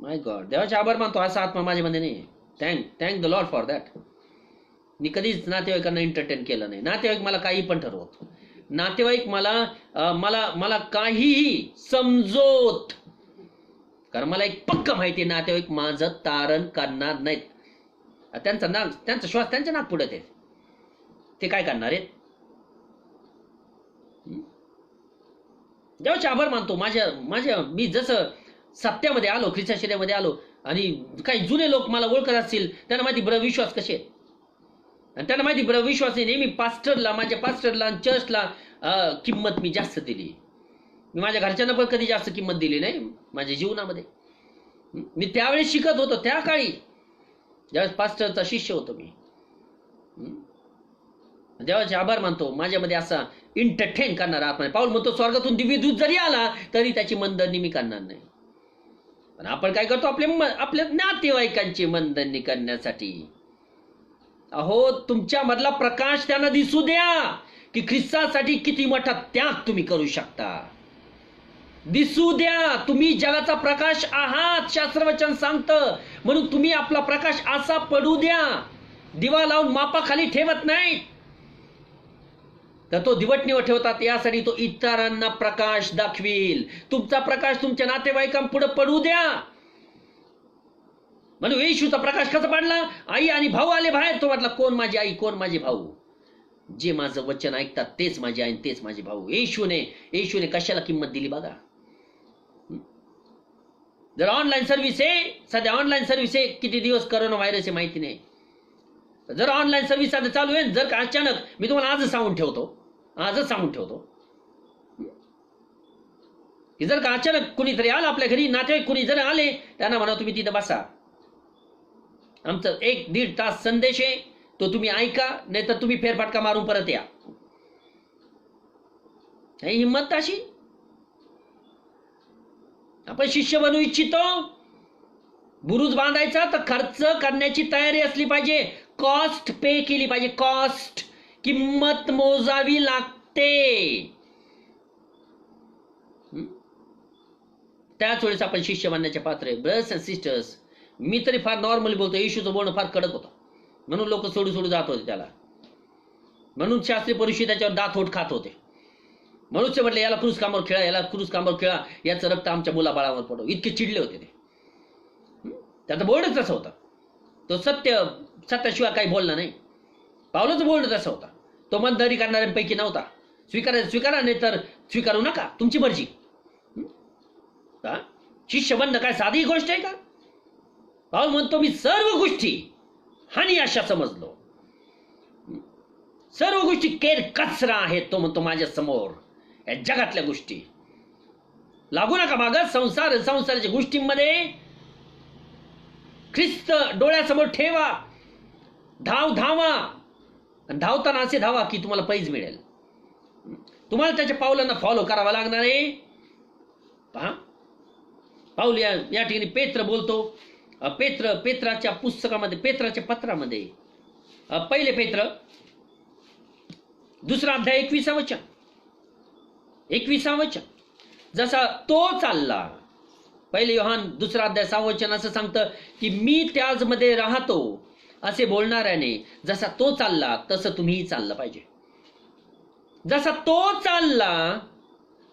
माय गॉड, देवाचे आभार मानतो असा आत्मा माझ्यामध्ये नाही. Thank the Lord for that. मी कधीच नातेवाईकांना एंटरटेन केलं नाही. नातेवाईक मला काही पण ठरवत, नातेवाईक मला काहीही समजोत, कारण मला एक पक्क माहिती आहे नातेवाईक माझं तारण करणार नाहीत. त्यांचा श्वास त्यांच्या नाक पुढे ते काय करणार आहेत? देवाचे आभार मानतो. माझ्या मी जसं सत्यामध्ये आलो, ख्रिस्ता शरीरामध्ये आलो, आणि काही जुने लोक मला ओळखत असतील, त्यांना माहिती ब्र विश्वास कसे आहेत, आणि त्यांना माहिती ब्र विश्वासने नेहमी माझ्या पास्टरला आणि चर्चला किंमत मी जास्त दिली. मी माझ्या घरच्यांना पण कधी जास्त किंमत दिली नाही माझ्या जीवनामध्ये. मी त्यावेळेस शिकत होतो, त्या काळी ज्यावेळेस पास्टरचा शिष्य होतो मी. देवाचे आभार मानतो माझ्यामध्ये असा एंटरटेन करणारा आत्मा. पाऊल म्हणतो स्वर्गातून दिव्य दूत जरी आला तरी त्याची मनधरणी मी करणार नाही. पण आपण काय करतो? आपल्या नातेवाईकांची मनधरणी करण्यासाठी. अहो, तुमच्या मधला प्रकाश त्यांना दिसू द्या की ख्रिस्तासाठी किती मोठा त्याग तुम्ही करू शकता. दिसू द्या, तुम्ही जगाचा प्रकाश आहात, शास्त्रवचन सांगतं. म्हणून तुम्ही आपला प्रकाश असा पडू द्या. दिवा लावून मापाखाली ठेवत नाहीत, तर तो दिवटणीवर ठेवतात. यासाठी तो इतरांना प्रकाश दाखवील. तुमचा प्रकाश तुमच्या नातेवाईकांपुढे पडू द्या. म्हणून येशूचा प्रकाश कसा पडला? आई आणि भाऊ आले बाहेर. तो म्हटला कोण माझी आई, कोण माझे भाऊ? जे माझं वचन ऐकतात तेच माझी आई, तेच माझे भाऊ. येशूने कशाला किंमत दिली बघा. जर ऑनलाईन सर्व्हिस आहे, सध्या ऑनलाईन सर्व्हिस आहे, किती दिवस करोना व्हायरस आहे माहिती नाही. जर ऑनलाईन सर्व्हिस सध्या चालू आहे, जर का अचानक, मी तुम्हाला आजच सांगून ठेवतो की जर का अचानक कुणीतरी आलं आपल्या घरी, नातेवाईक कुणी जर आले, त्यांना म्हणा तुम्ही तिथं बसा, आमचं 1-1.5 तास संदेश आहे, तो तुम्ही ऐका, नाही तर तुम्ही फेरफटका मारून परत या. ही हिंमत अशी. आपण शिष्य बनू इच्छितो, बुरुज बांधायचा, तर खर्च करण्याची तयारी असली पाहिजे. कॉस्ट पे केली पाहिजे. कॉस्ट, किंमत मोजावी लागते. त्याच वेळेस आपण शिष्य बनण्याचे पात्र आहे. ब्रदर्स अँड सिस्टर्स, मी तरी फार नॉर्मली बोलतो. येशूचं बोलणं फार कडक होतं, म्हणून लोक सोडू जात होते त्याला. म्हणून शास्त्री परुषी त्याच्यावर दात खात होते. म्हणून ते म्हटले याला क्रूस कामावर खेळा, याला क्रूस कामावर खेळा, याचं रक्त आमच्या मुलाबाळावर पडो. इतके चिडले होते ते. त्याचं बोर्डच तसं होता. तो सत्याशिवाय काही बोलला नाही. पावलाचं बोर्ड तसं होता. तो मनधरणी करणाऱ्यांपैकी नव्हता. स्वीकारा नाही तर स्वीकारू नका, तुमची मर्जी. शिष्य बनणं काय साधी गोष्ट आहे का? पाऊल म्हणतो मी सर्व गोष्टी हानी अशा समजलो. सर्व गोष्टी केर कचरा आहेत. तो म्हणतो माझ्या समोर या जगातल्या गोष्टी. लागू नका मागं. संसाराच्या गोष्टींमध्ये ख्रिस्त डोळ्यासमोर ठेवा. धावा. आणि धावताना असे धावा की तुम्हाला पैज मिळेल. तुम्हाला त्याच्या पावलांना फॉलो करावा लागणार आहे. पहा, पाऊल या ठिकाणी पेत्र बोलतो. पेत्राच्या पुस्तकामध्ये, पेत्राच्या पत्रामध्ये, पहिले पेत्र 2 अध्याय 21 वचन, 21 वचन, जसा तो चालला. पहिले योहान 2 अध्याय 6 वचन असं सांगतं की मी त्याचमध्ये राहतो असे बोलणाऱ्याने जसा तो चालला तसं तुम्हीही चाललं पाहिजे. जसा तो चालला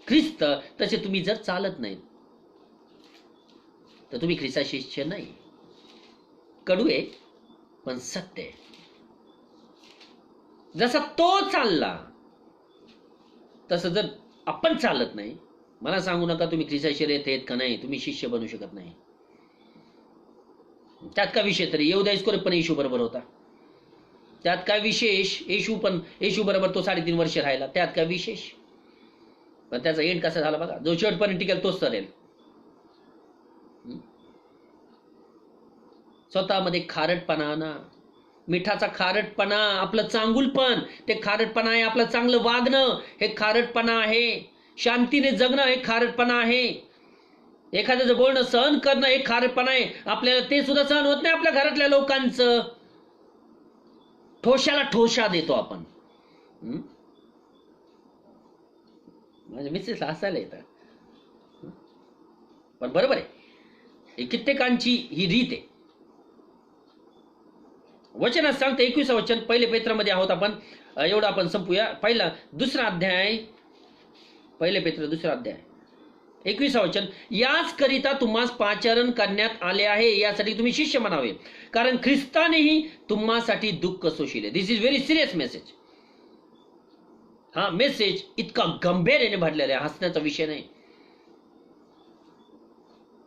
ख्रिस्त, तसे तुम्ही जर चालत नाही तर तुम्ही ख्रिस्ता शिष्य नाही. कडू आहे पण सत्य आहे. जसा तो चालला तसं जर आपण चालत नाही, मला सांगू नका तुम्ही ख्रिस्ता शर्यत आहेत का नाही, तुम्ही शिष्य बनू शकत नाही. त्यात काय विषय तरी येऊद्या पण येशू बरोबर होता. त्यात काय विशेष? येशू बरोबर तो 3.5 वर्ष राहिला, त्यात काय विशेष? पण त्याचा एंड कसा झाला बघा. जो शेवटपर्यंत टिकेल तोच ठरेल. स्वतःमध्ये खारटपणा ना, मिठाचा खारटपणा, आपलं चांगुलपण, ते खारटपणा आहे. आपलं चांगलं वागणं हे खारटपणा आहे. शांतीने जगणं हे खारटपणा आहे. एखाद्याचं बोलणं सहन करणं हे खारटपणा आहे. आपल्याला ते सुद्धा सहन होत नाही. आपल्या घरातल्या लोकांचं ठोशाला ठोशा देतो आपण. माझ्या मिसेसला हसायला येतं, पण बरोबर आहे. हे कित्येकांची ही रीत आहे. वचनात सांगतं 21 वचन, पहिले पेत्रामध्ये आहोत आपण, एवढं आपण संपूया. पहिला 2 अध्याय, पहिले पेत्र 2 अध्याय 21 वचन, याच करिता तुम्हास पाचारण करण्यात आले आहे, यासाठी तुम्ही शिष्य म्हणावे, कारण ख्रिस्तानेही तुम्हासाठी दुःख सोशिले. This is very serious message. हा मेसेज इतका गंभीरतेने भरलेला आहे, हसण्याचा विषय नाही.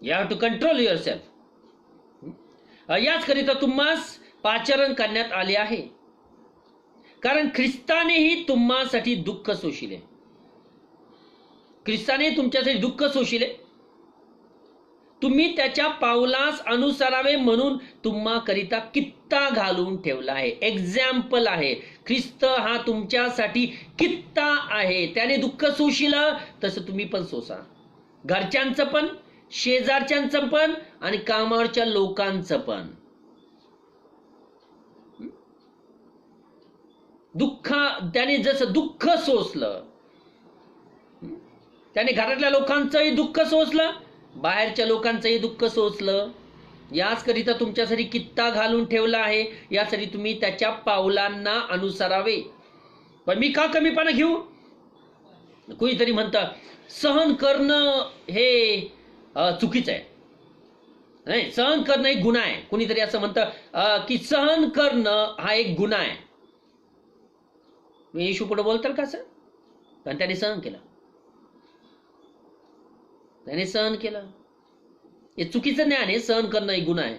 You have to control yourself. याच करिता तुम्हास पाचारण करण्यात आले आहे, कारण ख्रिस्तानेही तुम्हासाठी दुःख सोशिले. ख्रिस्ताने तुमच्यासाठी दुःख सोशिले. तुम्ही त्याच्या पावलास अनुसरावे म्हणून तुम्हा करिता कित्ता घालून ठेवला आहे. एक्झाम्पल आहे. ख्रिस्त हा तुमच्यासाठी कित्ता आहे. त्याने दुःख सोशिलं तसं तुम्ही पण सोसा. घरच्यांचं पण, शेजारच्यांचं पण आणि कामावरच्या लोकांचं पण. त्याने जसं दुःख सोसलं, त्याने घरातल्या लोकांचंही दुःख सोसलं, बाहेरच्या लोकांचंही दुःख सोसलं. याच करिता तुमच्यासाठी कित्ता घालून ठेवला आहे, यासाठी तुम्ही त्याच्या पावलांना अनुसरावे. पण मी का कमीपणा घेऊ? कुणीतरी म्हणतं सहन करणं हे चुकीचं आहे. नाही, सहन करणं एक गुन्हा आहे. कुणीतरी असं म्हणतं की सहन करणं हा एक गुन्हा आहे. मी येशू पुढे बोलताल का सर? कारण त्याने सहन केलं. त्याने सहन केलं. हे चुकीचं ज्ञान आहे. सहन करणं एक गुन्हा आहे.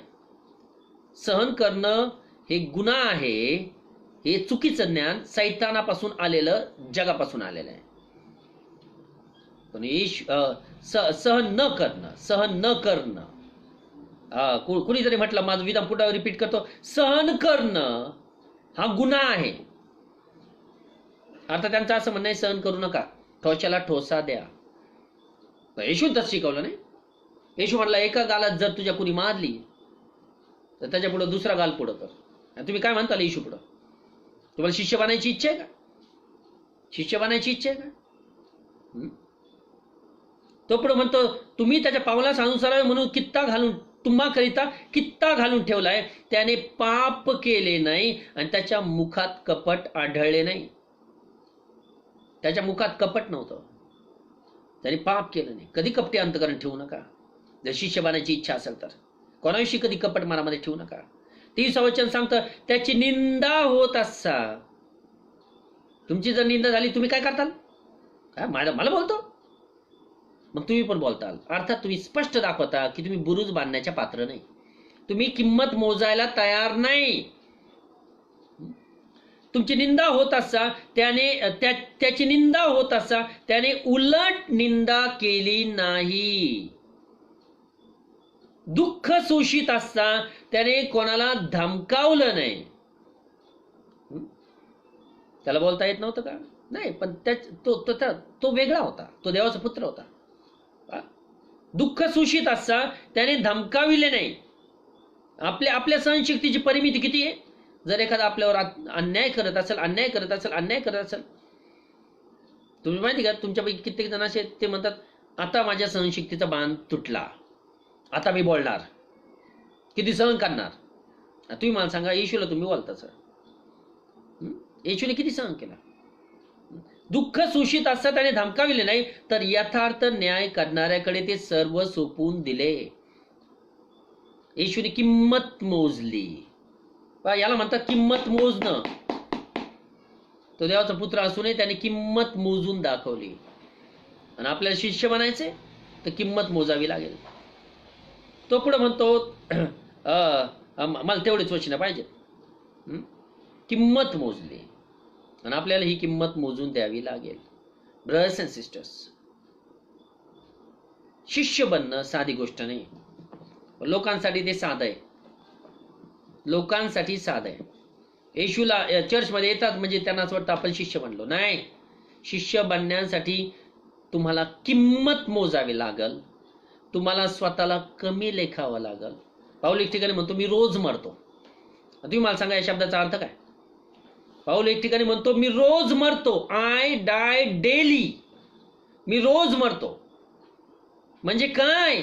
सहन करणं हे गुन्हा आहे. हे चुकीचं ज्ञान सैतानापासून आलेलं, जगापासून आलेलं आहे. पण सहन न करणं, कुणीतरी म्हटलं, माझं विधान पुढे रिपीट करतो, सहन करणं हा गुन्हा आहे. आता त्यांचं असं म्हणणं आहे, सहन करू नका, ठोशाला ठोसा द्या. येशू तसं शिकवलं नाही. येशू म्हणला, एका गालात जर तुझ्या कुणी मारली तर त्याच्या पुढे दुसरा गाल पुढं कर. आणि तुम्ही काय म्हणता येशू पुढं? तुम्हाला शिष्य बनायची इच्छा आहे का? शिष्य बनायची इच्छा आहे का? तो पुढे म्हणतो, तुम्ही त्याच्या पावलास अनुसरावे म्हणून तुम्हा करिता कित्ता घालून ठेवलाय. त्याने पाप केले नाही आणि त्याच्या मुखात कपट आढळले नाही. त्याच्या मुखात कपट नव्हतं. त्याने पाप केलं नाही. कधी कपटी अंतकरण ठेवू नका. जर शिष्य बनायची इच्छा असेल तर कोणाविषयी कधी कपट मनामध्ये ठेवू नका. 30 वचन सांगतं, त्याची निंदा होत असा. तुमची जर निंदा झाली, तुम्ही काय करताल? काय मला बोलतो? मग तुम्ही पण बोलताल. अर्थात तुम्ही स्पष्ट दाखवता की तुम्ही बुरुज बांधण्याच्या पात्र नाही. तुम्ही किंमत मोजायला तयार नाही. तुमची निंदा होत असा, त्याची निंदा होत असा, त्याने उलट निंदा केली नाही. दुःख शोषित असता, त्याने कोणाला धमकावलं नाही. त्याला बोलता येत नव्हतं का? नाही, पण तो वेगळा होता, तो देवाचा पुत्र होता. दुःख सुषित असता त्याने धमकाविले नाही. आपल्या सहनशक्तीची परिमिती किती आहे? जर एखादा आपल्यावर अन्याय करत असेल, तुम्ही माहिती का, तुमच्यापैकी कित्येक जण असे ते म्हणतात, आता माझ्या सहनशक्तीचा बांध तुटला, आता मी बोलणार, किती सहन करणार. तुम्ही मला सांगा, येशूला तुम्ही बोलता सर, येशूने किती सहन केला? दुःख सुषित असता त्याने धमकाविले नाही, तर यथार्थ न्याय करणाऱ्याकडे ते सर्व सोपवून दिले. येशूने किंमत मोजली. याला म्हणतात किंमत मोजणं. तो देवाचा पुत्र असूनही त्याने किंमत मोजून दाखवली. आणि आपल्याला शिष्य बनायचे तर किंमत मोजावी लागेल. तो पुढे म्हणतो, मला तेवढीच वचनं पाहिजेत. किंमत मोजली आणि आपल्याला ही किंमत मोजून द्यावी लागेल. ब्रदर्स अँड सिस्टर्स, शिष्य बनणं साधी गोष्ट नाही. लोकांसाठी ते साधं आहे, लोकांसाठी साधं आहे. येशूला चर्चमध्ये येतात म्हणजे त्यांना असं वाटतं आपण शिष्य बनलो. नाही, शिष्य बनण्यासाठी तुम्हाला किंमत मोजावी लागल, तुम्हाला स्वतःला कमी लेखावं लागल. पाऊल एक ठिकाणी म्हणतो मी रोज मरतो. तुम्ही मला सांगा या शब्दाचा अर्थ काय? पाऊल एक ठिकाणी म्हणतो मी रोज मरतो, आय डाय डेली. मी रोज मरतो म्हणजे काय?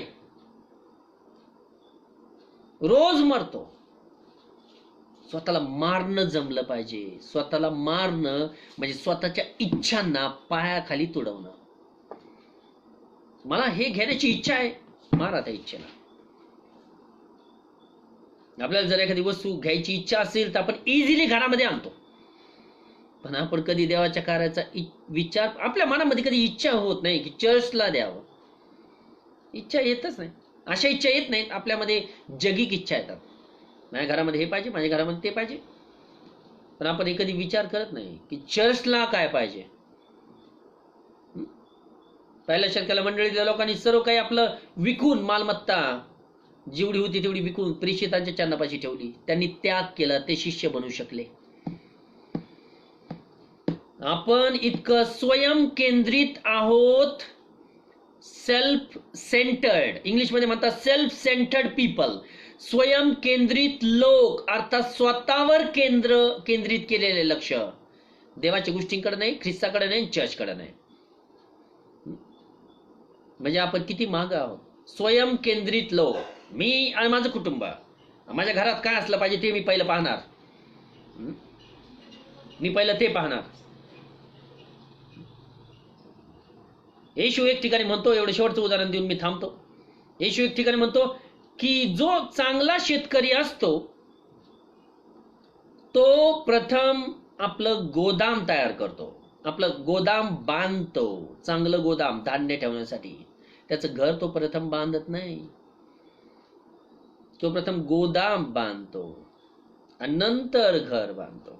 रोज मरतो. स्वतःला मारणं जमलं पाहिजे. स्वतःला मारणं म्हणजे स्वतःच्या इच्छांना पायाखाली तुडवणं. मला हे घेण्याची इच्छा आहे, मारा त्या इच्छेला. आपल्याला जर एखादी वस्तू घ्यायची इच्छा असेल तर आपण इझिली घरामध्ये आणतो. पण आपण कधी देवाच्या कार्याचा विचार, आपल्या मनामध्ये कधी इच्छा होत नाही की चर्चला द्यावं. इच्छा येतच नाही. अशा इच्छा येत नाहीत. आपल्यामध्ये जगिक इच्छा येतात. माझ्या घरामध्ये हे पाहिजे, माझ्या घरामध्ये ते पाहिजे. पण आपण हे कधी विचार करत नाही की चर्चला काय पाहिजे. पहिल्या शतकाला मंडळीतल्या लोकांनी सर्व काही आपलं विकून, मालमत्ता जेवढी होती तेवढी विकून प्रेषितांच्या चरणापाशी ठेवली. त्यांनी त्याग केला, ते शिष्य बनू शकले. आपण इतकं स्वयं केंद्रित आहोत. सेल्फ सेंटर्ड, इंग्लिशमध्ये म्हणतात सेल्फ सेंटर्ड पीपल. स्वयं केंद्रित लोक, अर्थात स्वतःवर केंद्रित केलेले लक्ष. देवाच्या गोष्टींकडे नाही, ख्रिस्ताकडे नाही, चर्चकडे नाही. म्हणजे आपण किती मागं आहोत. स्वयं केंद्रित लोक, मी आणि माझं कुटुंब, माझ्या घरात काय असलं पाहिजे ते मी पहिलं पाहणार, मी पहिलं ते पाहणार. येशू एक ठिकाणी म्हणतो, एवढं शेवटचं उदाहरण देऊन मी थांबतो. येशू एक ठिकाणी म्हणतो की जो चांगला शेतकरी असतो तो प्रथम आपलं गोदाम तयार करतो, आपलं गोदाम बांधतो. चांगलं गोदाम धान्य ठेवण्यासाठी त्याचं घर तो प्रथम बांधत नाही, तो प्रथम गोदाम बांधतो आणि नंतर घर बांधतो.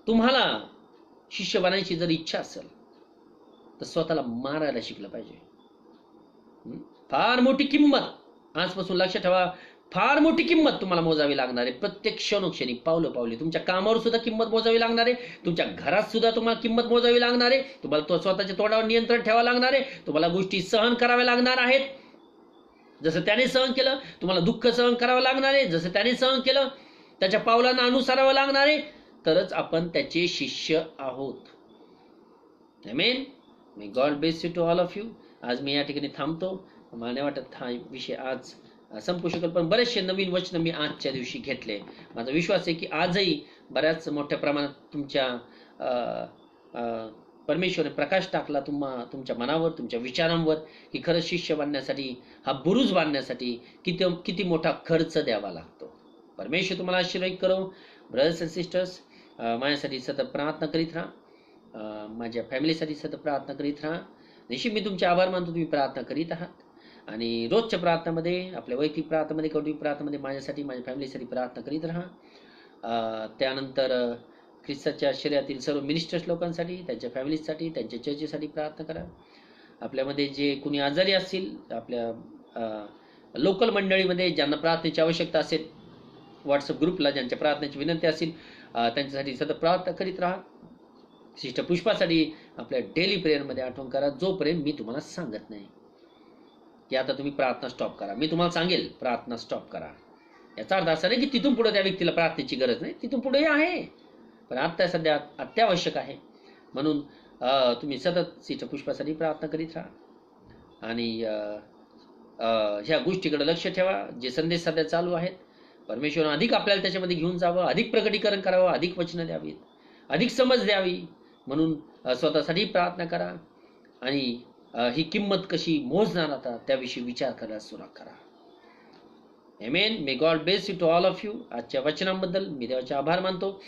तुम्हाला शिष्य बनायची जर इच्छा असेल तर स्वतःला मारायला शिकलं पाहिजे. फार मोठी किंमत, आजपासून लक्षात ठेवा, फार मोठी किंमत तुम्हाला मोजावी लागणार आहे. प्रत्येक क्षणोक्षणी, पावलं पावली. तुमच्या कामावर सुद्धा किंमत मोजावी लागणार आहे. तुमच्या घरात सुद्धा तुम्हाला किंमत मोजावी लागणार आहे. तुम्हाला स्वतःच्या तोंडावर नियंत्रण ठेवावं लागणार आहे. तुम्हाला गोष्टी सहन कराव्या लागणार आहेत जसं त्याने सहन केलं. तुम्हाला दुःख सहन करावं लागणार आहे जसं त्याने सहन केलं. त्याच्या पावलांना अनुसरावं लागणार आहे. तरच आपण त्याचे शिष्य आहोत. Amen. May God bless you to all of you. आज मी या ठिकाणी थांबतो. मला नाही वाटत हा विषय आज संपू शकेल, पण बरेचसे नवीन वचन मी आजच्या दिवशी घेतले. माझा विश्वास आहे की आजही बऱ्याच मोठ्या प्रमाणात तुमच्या परमेश्वराने प्रकाश टाकला तुमच्या मनावर, तुमच्या विचारांवर, की खरंच शिष्य बनण्यासाठी, हा बुरुज बांधण्यासाठी किती मोठा खर्च द्यावा लागतो. परमेश्वर तुम्हाला आशीर्वाद करो. ब्रदर्स अँड सिस्टर्स, माझ्यासाठी सतत प्रार्थना करीत राहा. माझ्या फॅमिलीसाठी सतत प्रार्थना करीत राहा. निश्चित मी तुमचे आभार मानतो, तुम्ही प्रार्थना करीत आहात. आणि रोजच्या प्रार्थनामध्ये, आपल्या वैयक्तिक प्रार्थनामध्ये, कौटुंबिक प्रार्थनामध्ये माझ्यासाठी, माझ्या फॅमिलीसाठी प्रार्थना करीत राहा. त्यानंतर ख्रिस्ताच्या शरीरातील सर्व मिनिस्टर्स लोकांसाठी, त्यांच्या फॅमिलीसाठी, त्यांच्या चर्चेसाठी प्रार्थना करा. आपल्यामध्ये जे कुणी आजारी असतील, आपल्या लोकल मंडळीमध्ये ज्यांना प्रार्थनेची आवश्यकता असेल, व्हॉट्सअप ग्रुपला ज्यांच्या प्रार्थनेची विनंती असेल त्यांच्यासाठी सतत प्रार्थना करीत राहा. सिस्टर पुष्पासाठी आपल्या डेली प्रेयरमध्ये आठवण करा, जोपर्यंत मी तुम्हाला सांगत नाही की आता तुम्ही प्रार्थना स्टॉप करा. मी तुम्हाला सांगेल प्रार्थना स्टॉप करा, याचा अर्थ असा नाही की तिथून पुढे त्या व्यक्तीला प्रार्थनेची गरज नाही, तिथून पुढे आहे, पण आता सध्या अत्यावश्यक आहे. म्हणून तुम्ही सतत सिस्टर पुष्पासाठी प्रार्थना करीत राहा आणि ह्या गोष्टीकडे लक्ष ठेवा. जे संदेश सध्या चालू आहेत, परमेश्वरानं अधिक आपल्याला त्याच्यामध्ये घेऊन जावं, अधिक प्रकटीकरण करावं, अधिक वचनं द्यावीत, अधिक समज द्यावी. म्हणून स्वतःसाठी प्रार्थना करा आणि ही किंमत कशी मोजणार आता त्याविषयी विचार करायला सुरुवात करा. Amen. May God bless you to all of you. आजच्या वचनांबद्दल मी देवाचे आभार मानतो.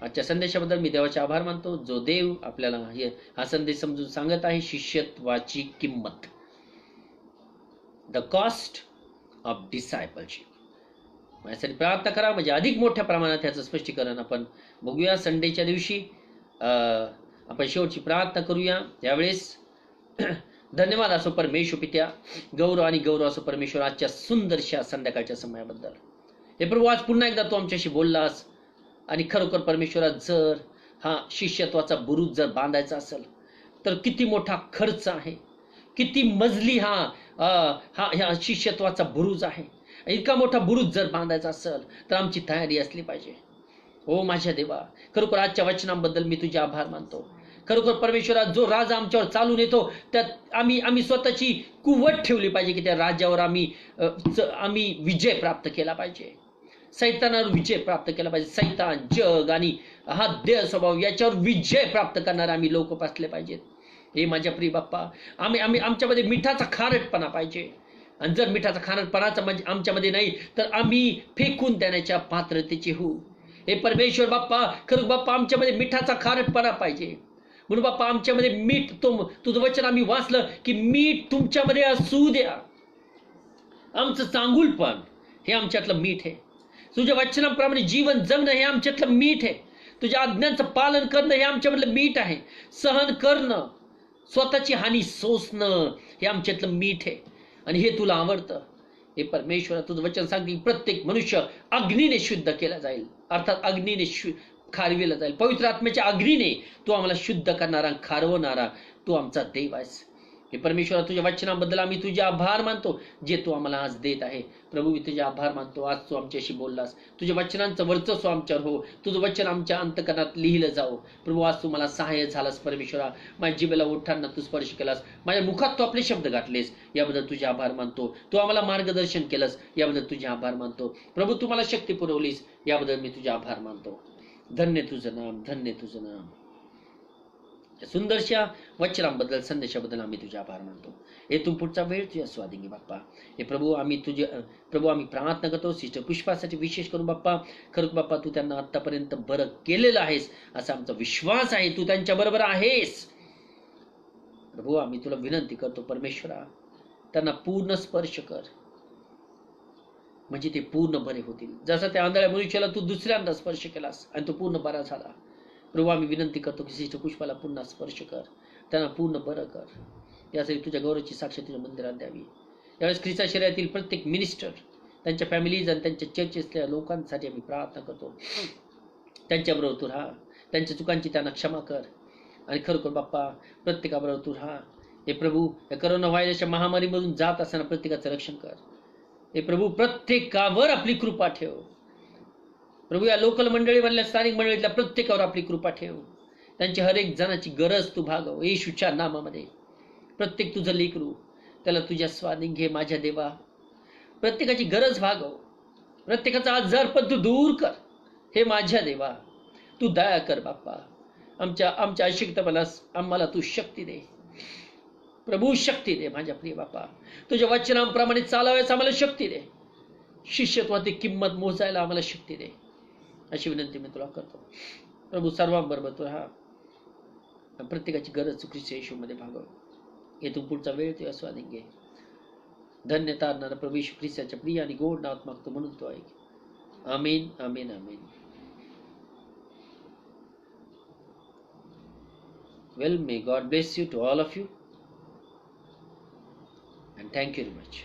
आजच्या संदेशाबद्दल मी देवाचे आभार मानतो, जो देव आपल्याला हा संदेश समजून सांगत आहे. शिष्यत्वाची किंमत, द कॉस्ट ऑफ डिसायपलशिप. माझ्यासाठी प्रार्थना करा, म्हणजे अधिक मोठ्या प्रमाणात ह्याचं स्पष्टीकरण आपण बघूया. संडेच्या दिवशी आपण शेवटची प्रार्थना करूया. त्यावेळेस धन्यवाद असो परमेश्वर पित्या, गौरव आणि गौरव असो परमेश्वर आजच्या सुंदरशा संध्याकाळच्या समयाबद्दल. हे प्रभू, आज पुन्हा एकदा तू आमच्याशी बोललास आणि खरोखर परमेश्वरा, जर हा शिष्यत्वाचा बुरुज जर बांधायचा असेल तर किती मोठा खर्च आहे, किती मजली ह्या शिष्यत्वाचा बुरुज आहे. इतका मोठा बुरुज जर बांधायचा असेल तर आमची तयारी असली पाहिजे. हो माझ्या देवा, खरोखर आजच्या वचनांबद्दल मी तुझे आभार मानतो. खरोखर परमेश्वरा, जो राजा आमच्यावर चालून येतो त्यात आम्ही स्वतःची कुवत ठेवली पाहिजे की त्या राज्यावर आम्ही विजय प्राप्त केला पाहिजे, सैतानावर विजय प्राप्त केला पाहिजे. सैतान, जग आणि हा देह स्वभाव याच्यावर विजय प्राप्त करणारे आम्ही लोक असले पाहिजेत. हे माझ्या प्रिय बाप्पा, आमच्यामध्ये मिठाचा खारटपणा पाहिजे. आणि जर मिठाचा खारटपणाचा म्हणजे आमच्यामध्ये नाही तर आम्ही फेकून देण्याच्या पात्रतेचे होऊ. हे परमेश्वर बाप्पा, खरं बाप्पा, आमच्यामध्ये मिठाचा खारटपणा पाहिजे. म्हणून बाप्पा, आमच्यामध्ये मीठ, तुझं वचन आम्ही वाचलं की मीठ तुमच्यामध्ये असू द्या. आमचं चांगुलपण हे आमच्यातलं मीठ आहे. तुझ्या वचनाप्रमाणे जीवन जगणं हे आमच्यातलं मीठ आहे. तुझ्या आज्ञांचं पालन करणं हे आमच्यामधलं मीठ आहे. सहन करणं, स्वतःची हानी सोसणं हे आमच्यातलं मीठ आहे आणि हे तुला आवडतं. हे परमेश्वर, तुझं वचन सांगते प्रत्येक मनुष्य अग्नीने शुद्ध केला जाईल, अर्थात अग्नीने खारविला जाईल. पवित्र आत्म्याच्या अग्नीने तू आम्हाला शुद्ध करणारा, खारवणारा तू आमचा देव आहेस. हे परमेश्वरा, तुझ्या वचनाबद्दल आम्ही तुझे आभार मानतो, जे तू आम्हाला आज देत आहे. प्रभू, मी तुझे आभार मानतो. आज तू आमच्याशी बोललास, तुझ्या वचनांचं वर्चस्व आमच्यावर हो, तुझं वचन आमच्या अंतकरणात लिहिलं जावं. प्रभू, आज तू मला सहाय्य झालास परमेश्वरा. माझ्या जिभेला ओठांना तू स्पर्श केलास, माझ्या मुखात तू आपले शब्द गाठलेस, याबद्दल तुझे आभार मानतो. तू आम्हाला मार्गदर्शन केलंस, याबद्दल तुझे आभार मानतो. प्रभू, तू मला शक्ती पुरवलीस, याबद्दल मी तुझे आभार मानतो. धन्य तुझं नाम, धन्य तुझं नाम. सुंदरशा वचनांबद्दल, संदेशाबद्दल आम्ही तुझे आभार मानतो. येथून पुढचा वेळ तुझ्या स्वाधीन बाप्पा. हे प्रभू, आम्ही प्रार्थना करतो सिस्टर पुष्पासाठी विशेष करून बाप्पा. खरंच बाप्पा, तू त्यांना आतापर्यंत बरं केलेलं आहेस असा आमचा विश्वास आहे. तू त्यांच्या बरोबर आहेस. प्रभू, आम्ही तुला विनंती करतो परमेश्वरा, त्यांना पूर्ण स्पर्श कर, म्हणजे ते पूर्ण बरे होतील. जसं त्या आंधळ्या मनुष्याला तू दुसऱ्यांदा स्पर्श केलास आणि तो पूर्ण बरा झाला. प्रभू, आम्ही विनंती करतो की सिस्टर पुष्पाला पुन्हा स्पर्श कर, त्यांना पूर्ण बरं कर. यासाठी तुझ्या गौरवाची साक्ष तुझ्या मंदिरात द्यावी. यावेळेस ख्रिस्ता शरीरातील प्रत्येक मिनिस्टर, त्यांच्या फॅमिलीज आणि त्यांच्या चर्चेतल्या लोकांसाठी आम्ही प्रार्थना करतो. त्यांच्याबरोबर तू राहा, त्यांच्या चुकांची त्यांना क्षमा कर आणि खरोखर बाप्पा, प्रत्येकाबरोबर तू राहा. हे प्रभू, या करोना व्हायरसच्या महामारीमधून जात असताना प्रत्येकाचं रक्षण कर. हे प्रभू, प्रत्येकावर आपली कृपा ठेव. प्रभू, या लोकल मंडळी मधल्या, स्थानिक मंडळीतल्या प्रत्येकावर आपली कृपा ठेव. त्यांची हर एक जणाची गरज तू भागव येशूच्या नामामध्ये. प्रत्येक तुझं लेकरू, त्याला तुझ्या स्वाधीन घे माझ्या देवा. प्रत्येकाची गरज भागव, प्रत्येकाचा आजारपण तू दूर कर. हे माझ्या देवा, तू दया कर बाप्पा. आमच्या अशक्तपणास आम्हाला तू शक्ती दे प्रभू, शक्ती दे माझ्या प्रिय बाप्पा. तुझ्या वचनांप्रमाणे चालावयास आम्हाला शक्ती दे. शिष्यत्वाची किंमत मोजायला आम्हाला शक्ती दे, अशी विनंती मी तुला करतो. प्रभू, सर्वांबरोबर तू राहा. प्रत्येकाची गरज ख्रिस्त येशूमध्ये भागव. येथून पुढचा वेळ तुझ्या स्वाधीन घे. धन्यता आणणारा प्रभू येशू ख्रिस्ताच्या प्रिय आणि गोड नावात मागतो, म्हणून तो ऐक. आमीन, आमीन, आमीन. Well, may God bless you to all of you, and thank you very much.